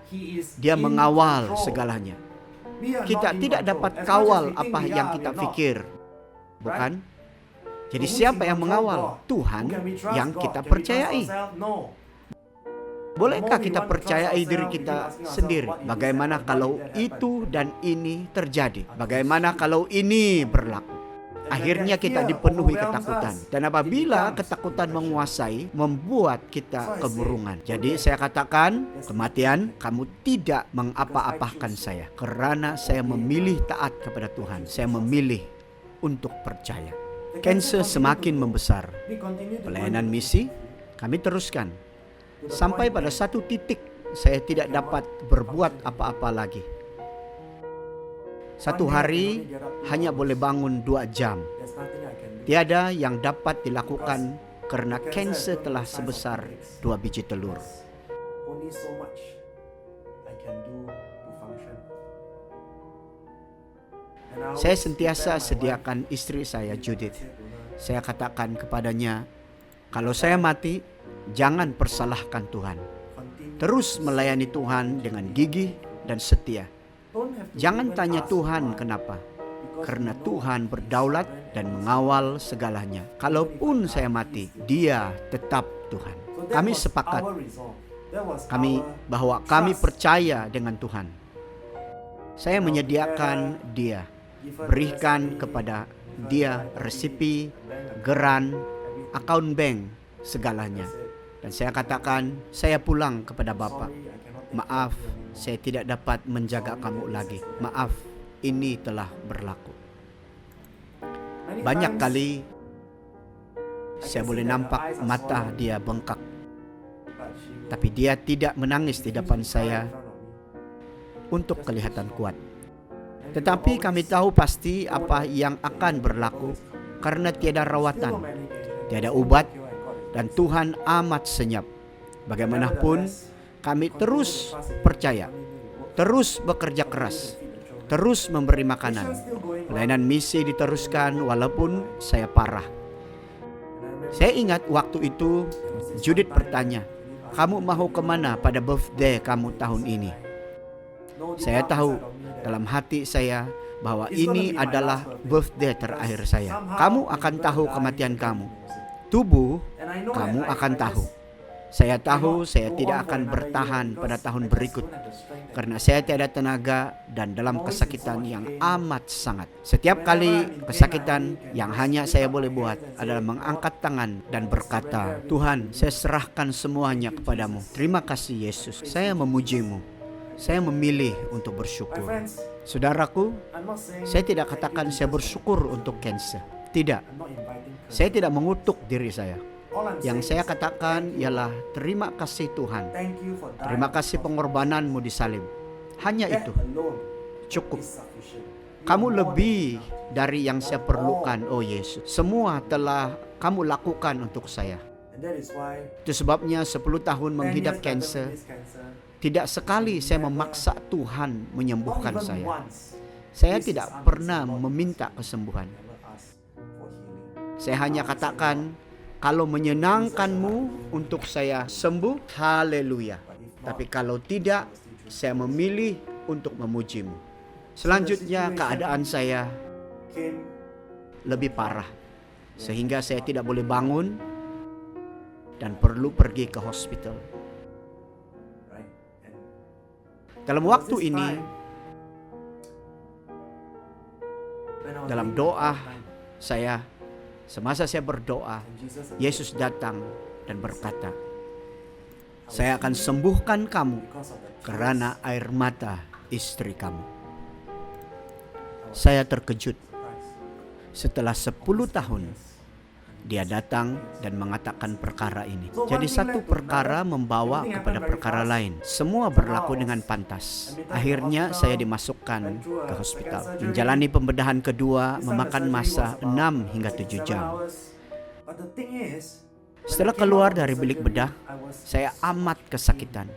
Dia mengawal segalanya. Kita tidak dapat kawal apa yang kita pikir, bukan? Jadi siapa yang mengawal? Tuhan yang kita percayai. Bolehkah kita percayai diri kita sendiri? Bagaimana kalau itu dan ini terjadi? Bagaimana kalau ini berlaku? Akhirnya kita dipenuhi ketakutan. Dan apabila ketakutan menguasai, membuat kita kemurungan. Jadi saya katakan, kematian, kamu tidak mengapa-apakan saya. Karena saya memilih taat kepada Tuhan. Saya memilih untuk percaya. Cancer semakin membesar. Pelayanan misi, kami teruskan. Sampai pada satu titik, saya tidak dapat berbuat apa-apa lagi. Satu hari hanya boleh bangun 2 jam. Tiada yang dapat dilakukan karena kanser telah sebesar 2 biji telur. Saya sentiasa sediakan istri saya, Judith. Saya katakan kepadanya, kalau saya mati, jangan persalahkan Tuhan. Terus melayani Tuhan dengan gigih dan setia. Jangan tanya Tuhan kenapa, karena Tuhan berdaulat dan mengawal segalanya. Kalaupun saya mati, Dia tetap Tuhan. Kami sepakat bahwa kami percaya dengan Tuhan. Saya menyediakan Dia, berikan kepada Dia resipi, geran, akaun bank, segalanya. Dan saya katakan, saya pulang kepada Bapa. Maaf, saya tidak dapat menjaga kamu lagi. Maaf, ini telah berlaku. Banyak kali saya boleh nampak mata dia bengkak. Tapi dia tidak menangis di depan saya untuk kelihatan kuat. Tetapi kami tahu pasti apa yang akan berlaku karena tiada rawatan, tiada ubat, dan Tuhan amat senyap. Bagaimanapun, kami terus percaya terus bekerja keras, terus memberi makanan. Pelayanan misi diteruskan walaupun saya parah. Saya ingat waktu itu Judith bertanya, "Kamu mau kemana pada birthday kamu tahun ini?" Saya tahu dalam hati saya bahwa ini adalah birthday terakhir saya. Kamu akan tahu kematian kamu. Tubuh, kamu akan tahu. Saya tahu saya tidak akan bertahan pada tahun berikut karena saya tiada tenaga dan dalam kesakitan yang amat sangat. Setiap kali kesakitan, yang hanya saya boleh buat adalah mengangkat tangan dan berkata, "Tuhan, saya serahkan semuanya kepadamu. Terima kasih Yesus. Saya memujimu. Saya memilih untuk bersyukur." Saudaraku, saya tidak katakan saya bersyukur untuk cancer. Tidak. Saya tidak mengutuk diri saya. Yang saya katakan ialah terima kasih Tuhan. Terima kasih pengorbananmu di salib. Hanya itu. Cukup. Kamu lebih dari yang saya perlukan, oh Yesus. Semua telah kamu lakukan untuk saya. Itu sebabnya 10 tahun menghidap kanser, tidak sekali saya memaksa Tuhan menyembuhkan saya. Saya tidak pernah meminta kesembuhan. Saya hanya katakan, kalau menyenangkanmu untuk saya sembuh, haleluya. Tapi kalau tidak, saya memilih untuk memujimu. Selanjutnya keadaan saya lebih parah, sehingga saya tidak boleh bangun dan perlu pergi ke hospital. Dalam waktu ini, dalam doa saya, semasa saya berdoa, Yesus datang dan berkata, "Saya akan sembuhkan kamu karena air mata istri kamu." Saya terkejut. Setelah 10 tahun, dia datang dan mengatakan perkara ini. Jadi satu perkara membawa kepada perkara lain. Semua berlaku dengan pantas. Akhirnya saya dimasukkan ke hospital. Menjalani pembedahan kedua memakan masa 6 hingga 7 jam. Setelah keluar dari bilik bedah, saya amat kesakitan.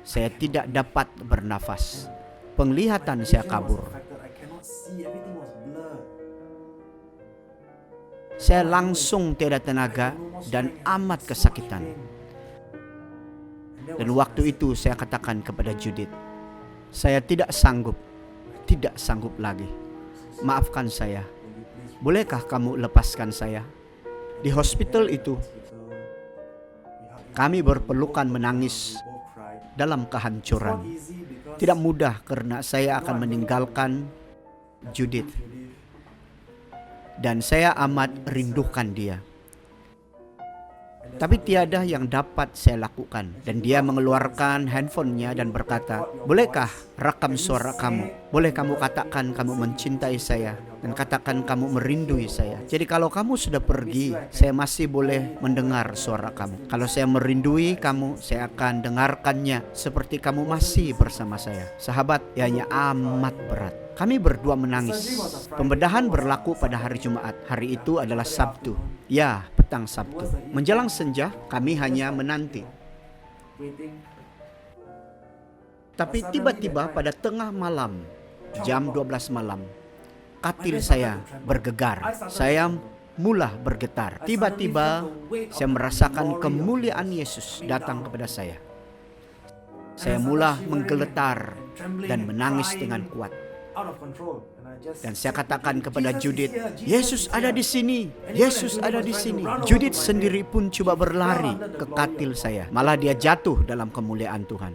Saya tidak dapat bernafas. Penglihatan saya kabur. Saya langsung tiada tenaga dan amat kesakitan. Dan waktu itu saya katakan kepada Judith, "Saya tidak sanggup lagi. Maafkan saya. Bolehkah kamu lepaskan saya?" Di hospital itu, kami berpelukan menangis dalam kehancuran. Tidak mudah karena saya akan meninggalkan Judith. Dan saya amat rindukan dia. Tapi tiada yang dapat saya lakukan. Dan dia mengeluarkan handphonenya dan berkata, "Bolehkah rakam suara kamu? Boleh kamu katakan kamu mencintai saya? Dan katakan kamu merindui saya. Jadi kalau kamu sudah pergi, saya masih boleh mendengar suara kamu. Kalau saya merindui kamu, saya akan dengarkannya seperti kamu masih bersama saya." Sahabat, ianya amat berat. Kami berdua menangis. Pembedahan berlaku pada hari Jumat. Hari itu adalah Sabtu. Ya, petang Sabtu. Menjelang senja, kami hanya menanti. Tapi tiba-tiba pada tengah malam, jam 12 malam, katil saya bergegar. Saya mula bergetar. Tiba-tiba saya merasakan kemuliaan Yesus datang kepada saya. Saya mula menggeletar dan menangis dengan kuat. Dan saya katakan kepada Judith, "Yesus ada di sini. Yesus ada di sini." Judith sendiri pun coba berlari ke katil saya. Malah dia jatuh dalam kemuliaan Tuhan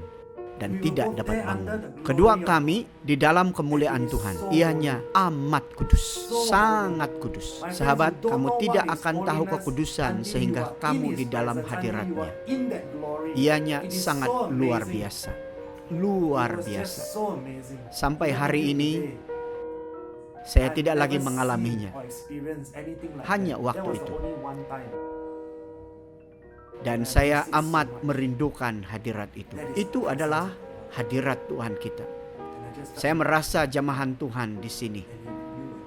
dan tidak dapat bangun. Kedua kami di dalam kemuliaan Tuhan. Ianya amat kudus, sangat kudus. Sahabat, kamu tidak akan tahu kekudusan sehingga kamu di dalam hadiratnya. Ianya sangat luar biasa. Luar biasa. Sampai hari ini saya tidak lagi mengalaminya. Hanya waktu itu. Dan saya amat merindukan hadirat itu. Itu adalah hadirat Tuhan kita. Saya merasa jamahan Tuhan di sini.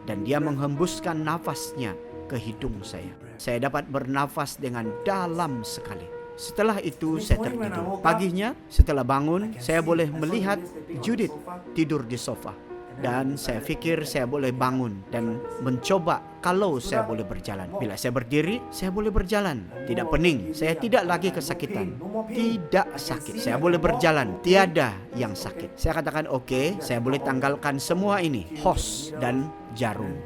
Dan dia menghembuskan nafasnya ke hidung saya. Saya dapat bernafas dengan dalam sekali. Setelah itu saya tertidur. Paginya setelah bangun, saya boleh melihat Judith tidur di sofa. Dan saya pikir saya boleh bangun dan mencoba kalau saya boleh berjalan. Bila saya berdiri, saya boleh berjalan. Tidak pening, saya tidak lagi kesakitan. Tidak sakit, saya boleh berjalan. Tiada yang sakit. Saya katakan oke, saya boleh tanggalkan semua ini. Hos dan jarum.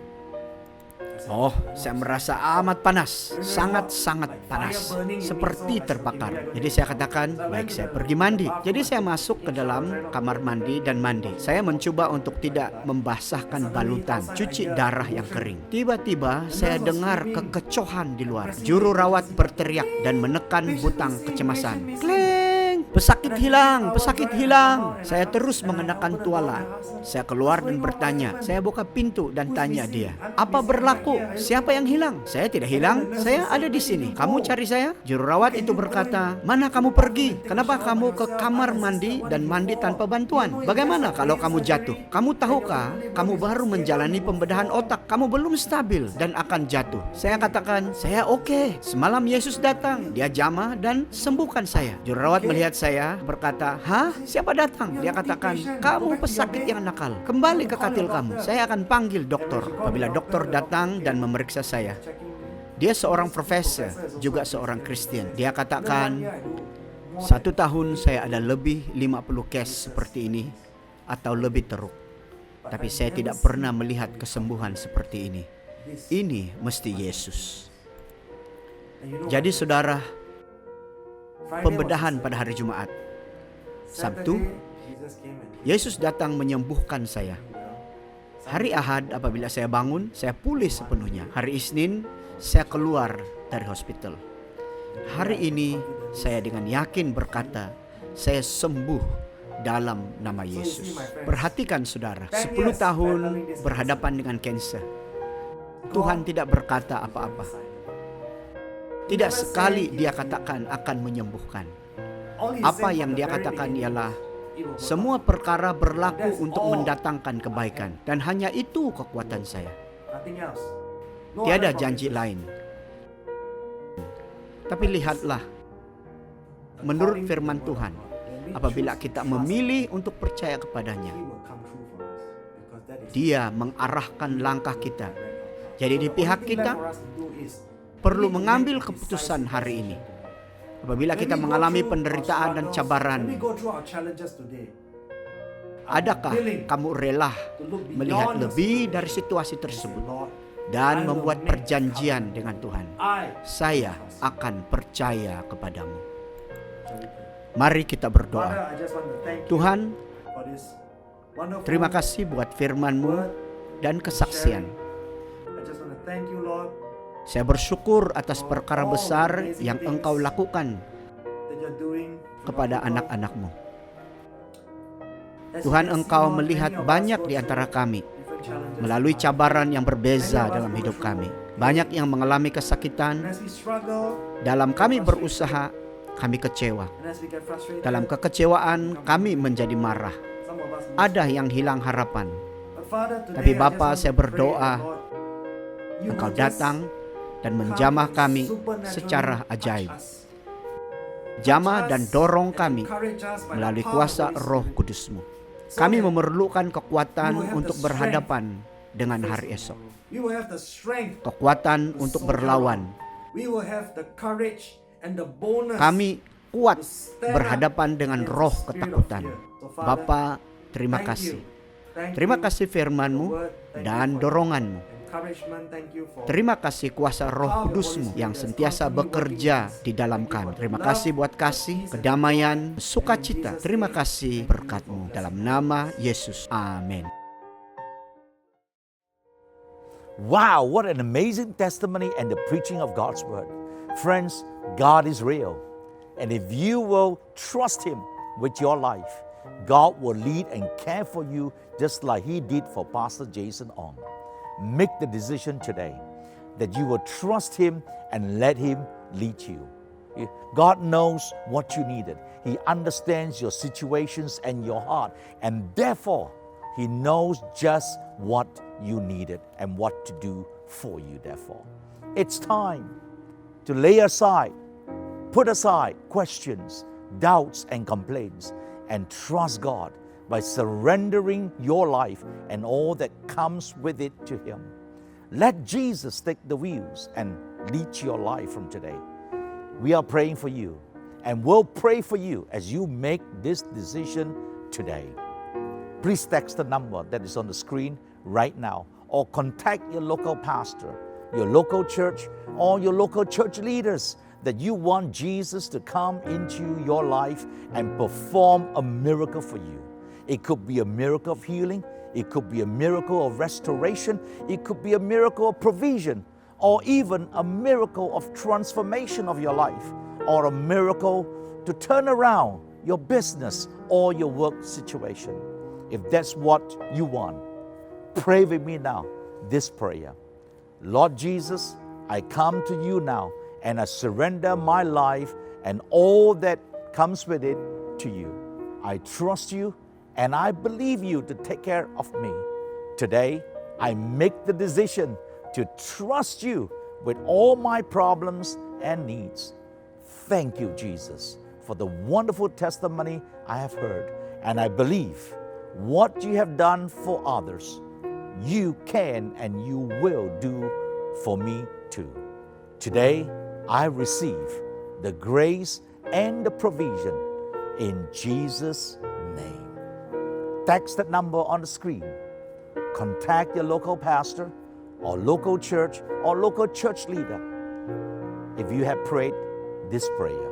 Oh, saya merasa amat panas, sangat-sangat panas, seperti terbakar. Jadi saya katakan, baik, saya pergi mandi. Jadi saya masuk ke dalam kamar mandi dan mandi. Saya mencoba untuk tidak membasahkan balutan, cuci darah yang kering. Tiba-tiba saya dengar kekecohan di luar. Juru rawat berteriak dan menekan butang kecemasan. Kling! Pesakit hilang, pesakit hilang. Saya terus mengenakan tuala. Saya keluar dan bertanya. Saya buka pintu dan tanya dia, apa berlaku? Siapa yang hilang? Saya tidak hilang, saya ada di sini. Kamu cari saya? Juru rawat itu berkata, mana kamu pergi? Kenapa kamu ke kamar mandi dan mandi tanpa bantuan? Bagaimana kalau kamu jatuh? Kamu tahukah, kamu baru menjalani pembedahan otak. Kamu belum stabil dan akan jatuh. Saya katakan, saya oke. Semalam Yesus datang, dia jamah dan sembuhkan saya. Juru rawat melihat saya, berkata, hah? Siapa datang? Dia katakan, kamu pesakit yang nakal. Kembali ke katil kamu. Saya akan panggil dokter. Apabila dokter datang dan memeriksa saya, dia seorang profesor, juga seorang Kristen. Dia katakan, 1 tahun saya ada lebih 50 case seperti ini atau lebih teruk. Tapi saya tidak pernah melihat kesembuhan seperti ini. Ini mesti Yesus. Jadi saudara, pembedahan pada hari Jumat. Sabtu, Yesus datang menyembuhkan saya. Hari Ahad apabila saya bangun, saya pulih sepenuhnya. Hari Isnin, saya keluar dari hospital. Hari ini, saya dengan yakin berkata, saya sembuh dalam nama Yesus. Perhatikan saudara, 10 tahun berhadapan dengan kanker. Tuhan tidak berkata apa-apa. Tidak sekali dia katakan akan menyembuhkan. Apa yang dia katakan ialah semua perkara berlaku untuk mendatangkan kebaikan. Dan hanya itu kekuatan saya. Tiada janji lain. Tapi lihatlah, menurut firman Tuhan, apabila kita memilih untuk percaya kepadanya, dia mengarahkan langkah kita. Jadi di pihak kita perlu mengambil keputusan hari ini. Apabila kita mengalami penderitaan dan cabaran, adakah kamu rela melihat lebih dari situasi tersebut dan membuat perjanjian dengan Tuhan? Saya akan percaya kepadamu. Mari kita berdoa. Tuhan, terima kasih buat firman-Mu dan kesaksian. Saya bersyukur atas perkara besar yang Engkau lakukan kepada anak-anak-Mu. Tuhan, Engkau melihat banyak di antara kami melalui cabaran yang berbeza dalam hidup kami. Banyak yang mengalami kesakitan. Dalam kami berusaha, kami kecewa. Dalam kekecewaan, kami menjadi marah. Ada yang hilang harapan. Tapi Bapa, saya berdoa, Engkau datang dan menjamah kami secara ajaib. Jamah dan dorong kami melalui kuasa Roh Kudus-Mu. Kami memerlukan kekuatan untuk berhadapan dengan hari esok. Kekuatan untuk berlawan. Kami kuat berhadapan dengan roh ketakutan. Bapa, terima kasih. Terima kasih firman-Mu dan dorongan-Mu. Terima kasih kuasa Roh Kudus-Mu yang sentiasa bekerja di dalam kami. Terima kasih buat kasih, kedamaian, sukacita. Terima kasih berkat-Mu dalam nama Yesus. Amin. Wow, what an amazing testimony and the preaching of God's word. Friends, God is real. And if you will trust Him with your life, God will lead and care for you just like He did for Pastor Jason Ong. Make the decision today that you will trust Him and let Him lead you. God knows what you needed. He understands your situations and your heart, and therefore He knows just what you needed and what to do for you. Therefore, it's time to lay aside Put aside questions, doubts, and complaints, and trust God by surrendering your life and all that comes with it to Him. Let Jesus take the wheels and lead your life from today. We are praying for you, and we'll pray for you as you make this decision today. Please text the number that is on the screen right now, or contact your local pastor, your local church, or your local church leaders that you want Jesus to come into your life and perform a miracle for you. It could be a miracle of healing, it could be a miracle of restoration, it could be a miracle of provision, or even a miracle of transformation of your life, or a miracle to turn around your business or your work situation. If that's what you want, pray with me now this prayer. Lord Jesus, I come to you now and I surrender my life and all that comes with it to you. I trust you and I believe you to take care of me. Today, I make the decision to trust you with all my problems and needs. Thank you, Jesus, for the wonderful testimony I have heard, and I believe what you have done for others, you can and you will do for me too. Today, I receive the grace and the provision in Jesus' name. Text that number on the screen. Contact your local pastor or local church or local church leader if you have prayed this prayer.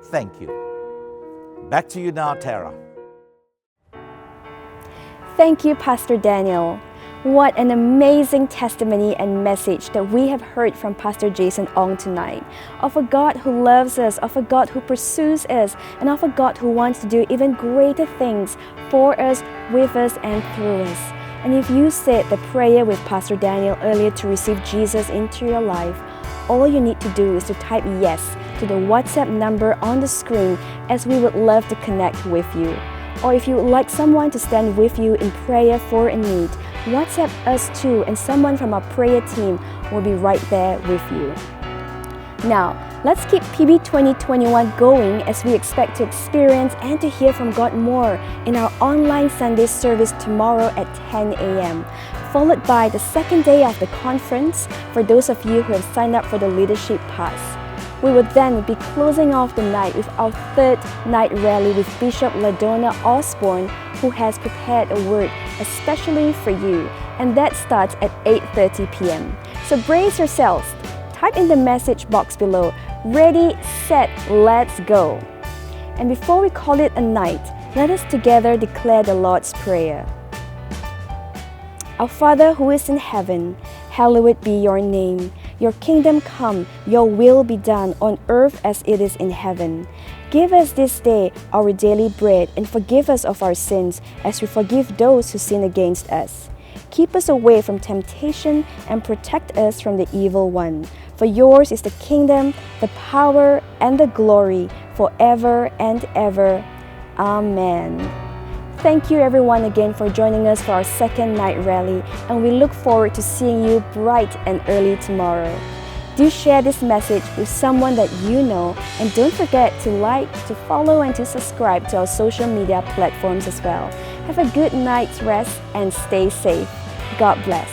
Thank you. Back to you now, Tara. Thank you, Pastor Daniel. What an amazing testimony and message that we have heard from Pastor Jason Ong tonight, of a God who loves us, of a God who pursues us, and of a God who wants to do even greater things for us, with us, and through us. And if you said the prayer with Pastor Daniel earlier to receive Jesus into your life, all you need to do is to type yes to the WhatsApp number on the screen, as we would love to connect with you. Or if you would like someone to stand with you in prayer for a need, WhatsApp us too, and someone from our prayer team will be right there with you. Now, let's keep PB 2021 going as we expect to experience and to hear from God more in our online Sunday service tomorrow at 10 a.m., followed by the second day of the conference for those of you who have signed up for the Leadership Pass. We will then be closing off the night with our third night rally with Bishop LaDonna Osborne, who has prepared a word especially for you, and that starts at 8:30 p.m. So brace yourselves. Type in the message box below, ready, set, let's go. And before we call it a night, let us together declare the Lord's Prayer. Our Father who is in heaven, hallowed be your name. Your kingdom come, your will be done on earth as it is in heaven. Give us this day our daily bread, and forgive us of our sins as we forgive those who sin against us. Keep us away from temptation and protect us from the evil one. For yours is the kingdom, the power, and the glory forever and ever. Amen. Thank you everyone again for joining us for our second night rally, and we look forward to seeing you bright and early tomorrow. Do share this message with someone that you know, and don't forget to like, to follow, and to subscribe to our social media platforms as well. Have a good night's rest and stay safe. God bless.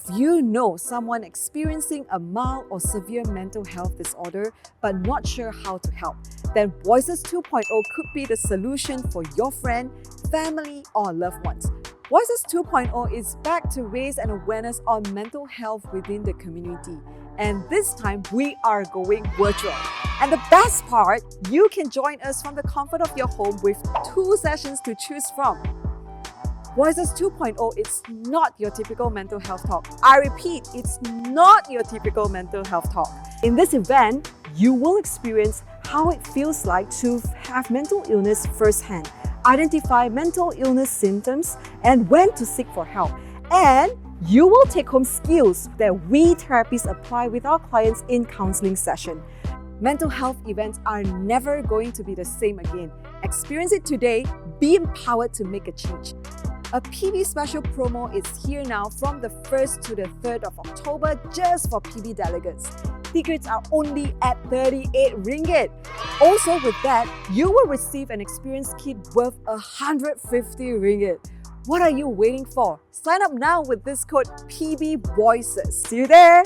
If you know someone experiencing a mild or severe mental health disorder but not sure how to help, then Voices 2.0 could be the solution for your friend, family, or loved ones. Voices 2.0 is back to raise an awareness on mental health within the community. And this time, we are going virtual. And the best part, you can join us from the comfort of your home with 2 sessions to choose from. Voices 2.0 is not your typical mental health talk. I repeat, it's not your typical mental health talk. In this event, you will experience how it feels like to have mental illness firsthand, identify mental illness symptoms, and when to seek for help. And you will take home skills that we therapists apply with our clients in counseling session. Mental health events are never going to be the same again. Experience it today, be empowered to make a change. A PB special promo is here now from the 1st to the 3rd of October just for PB delegates. tickets are only at 38 ringgit. Also with that, you will receive an experience kit worth 150 ringgit. What are you waiting for? Sign up now with this code PB Voices. See you there!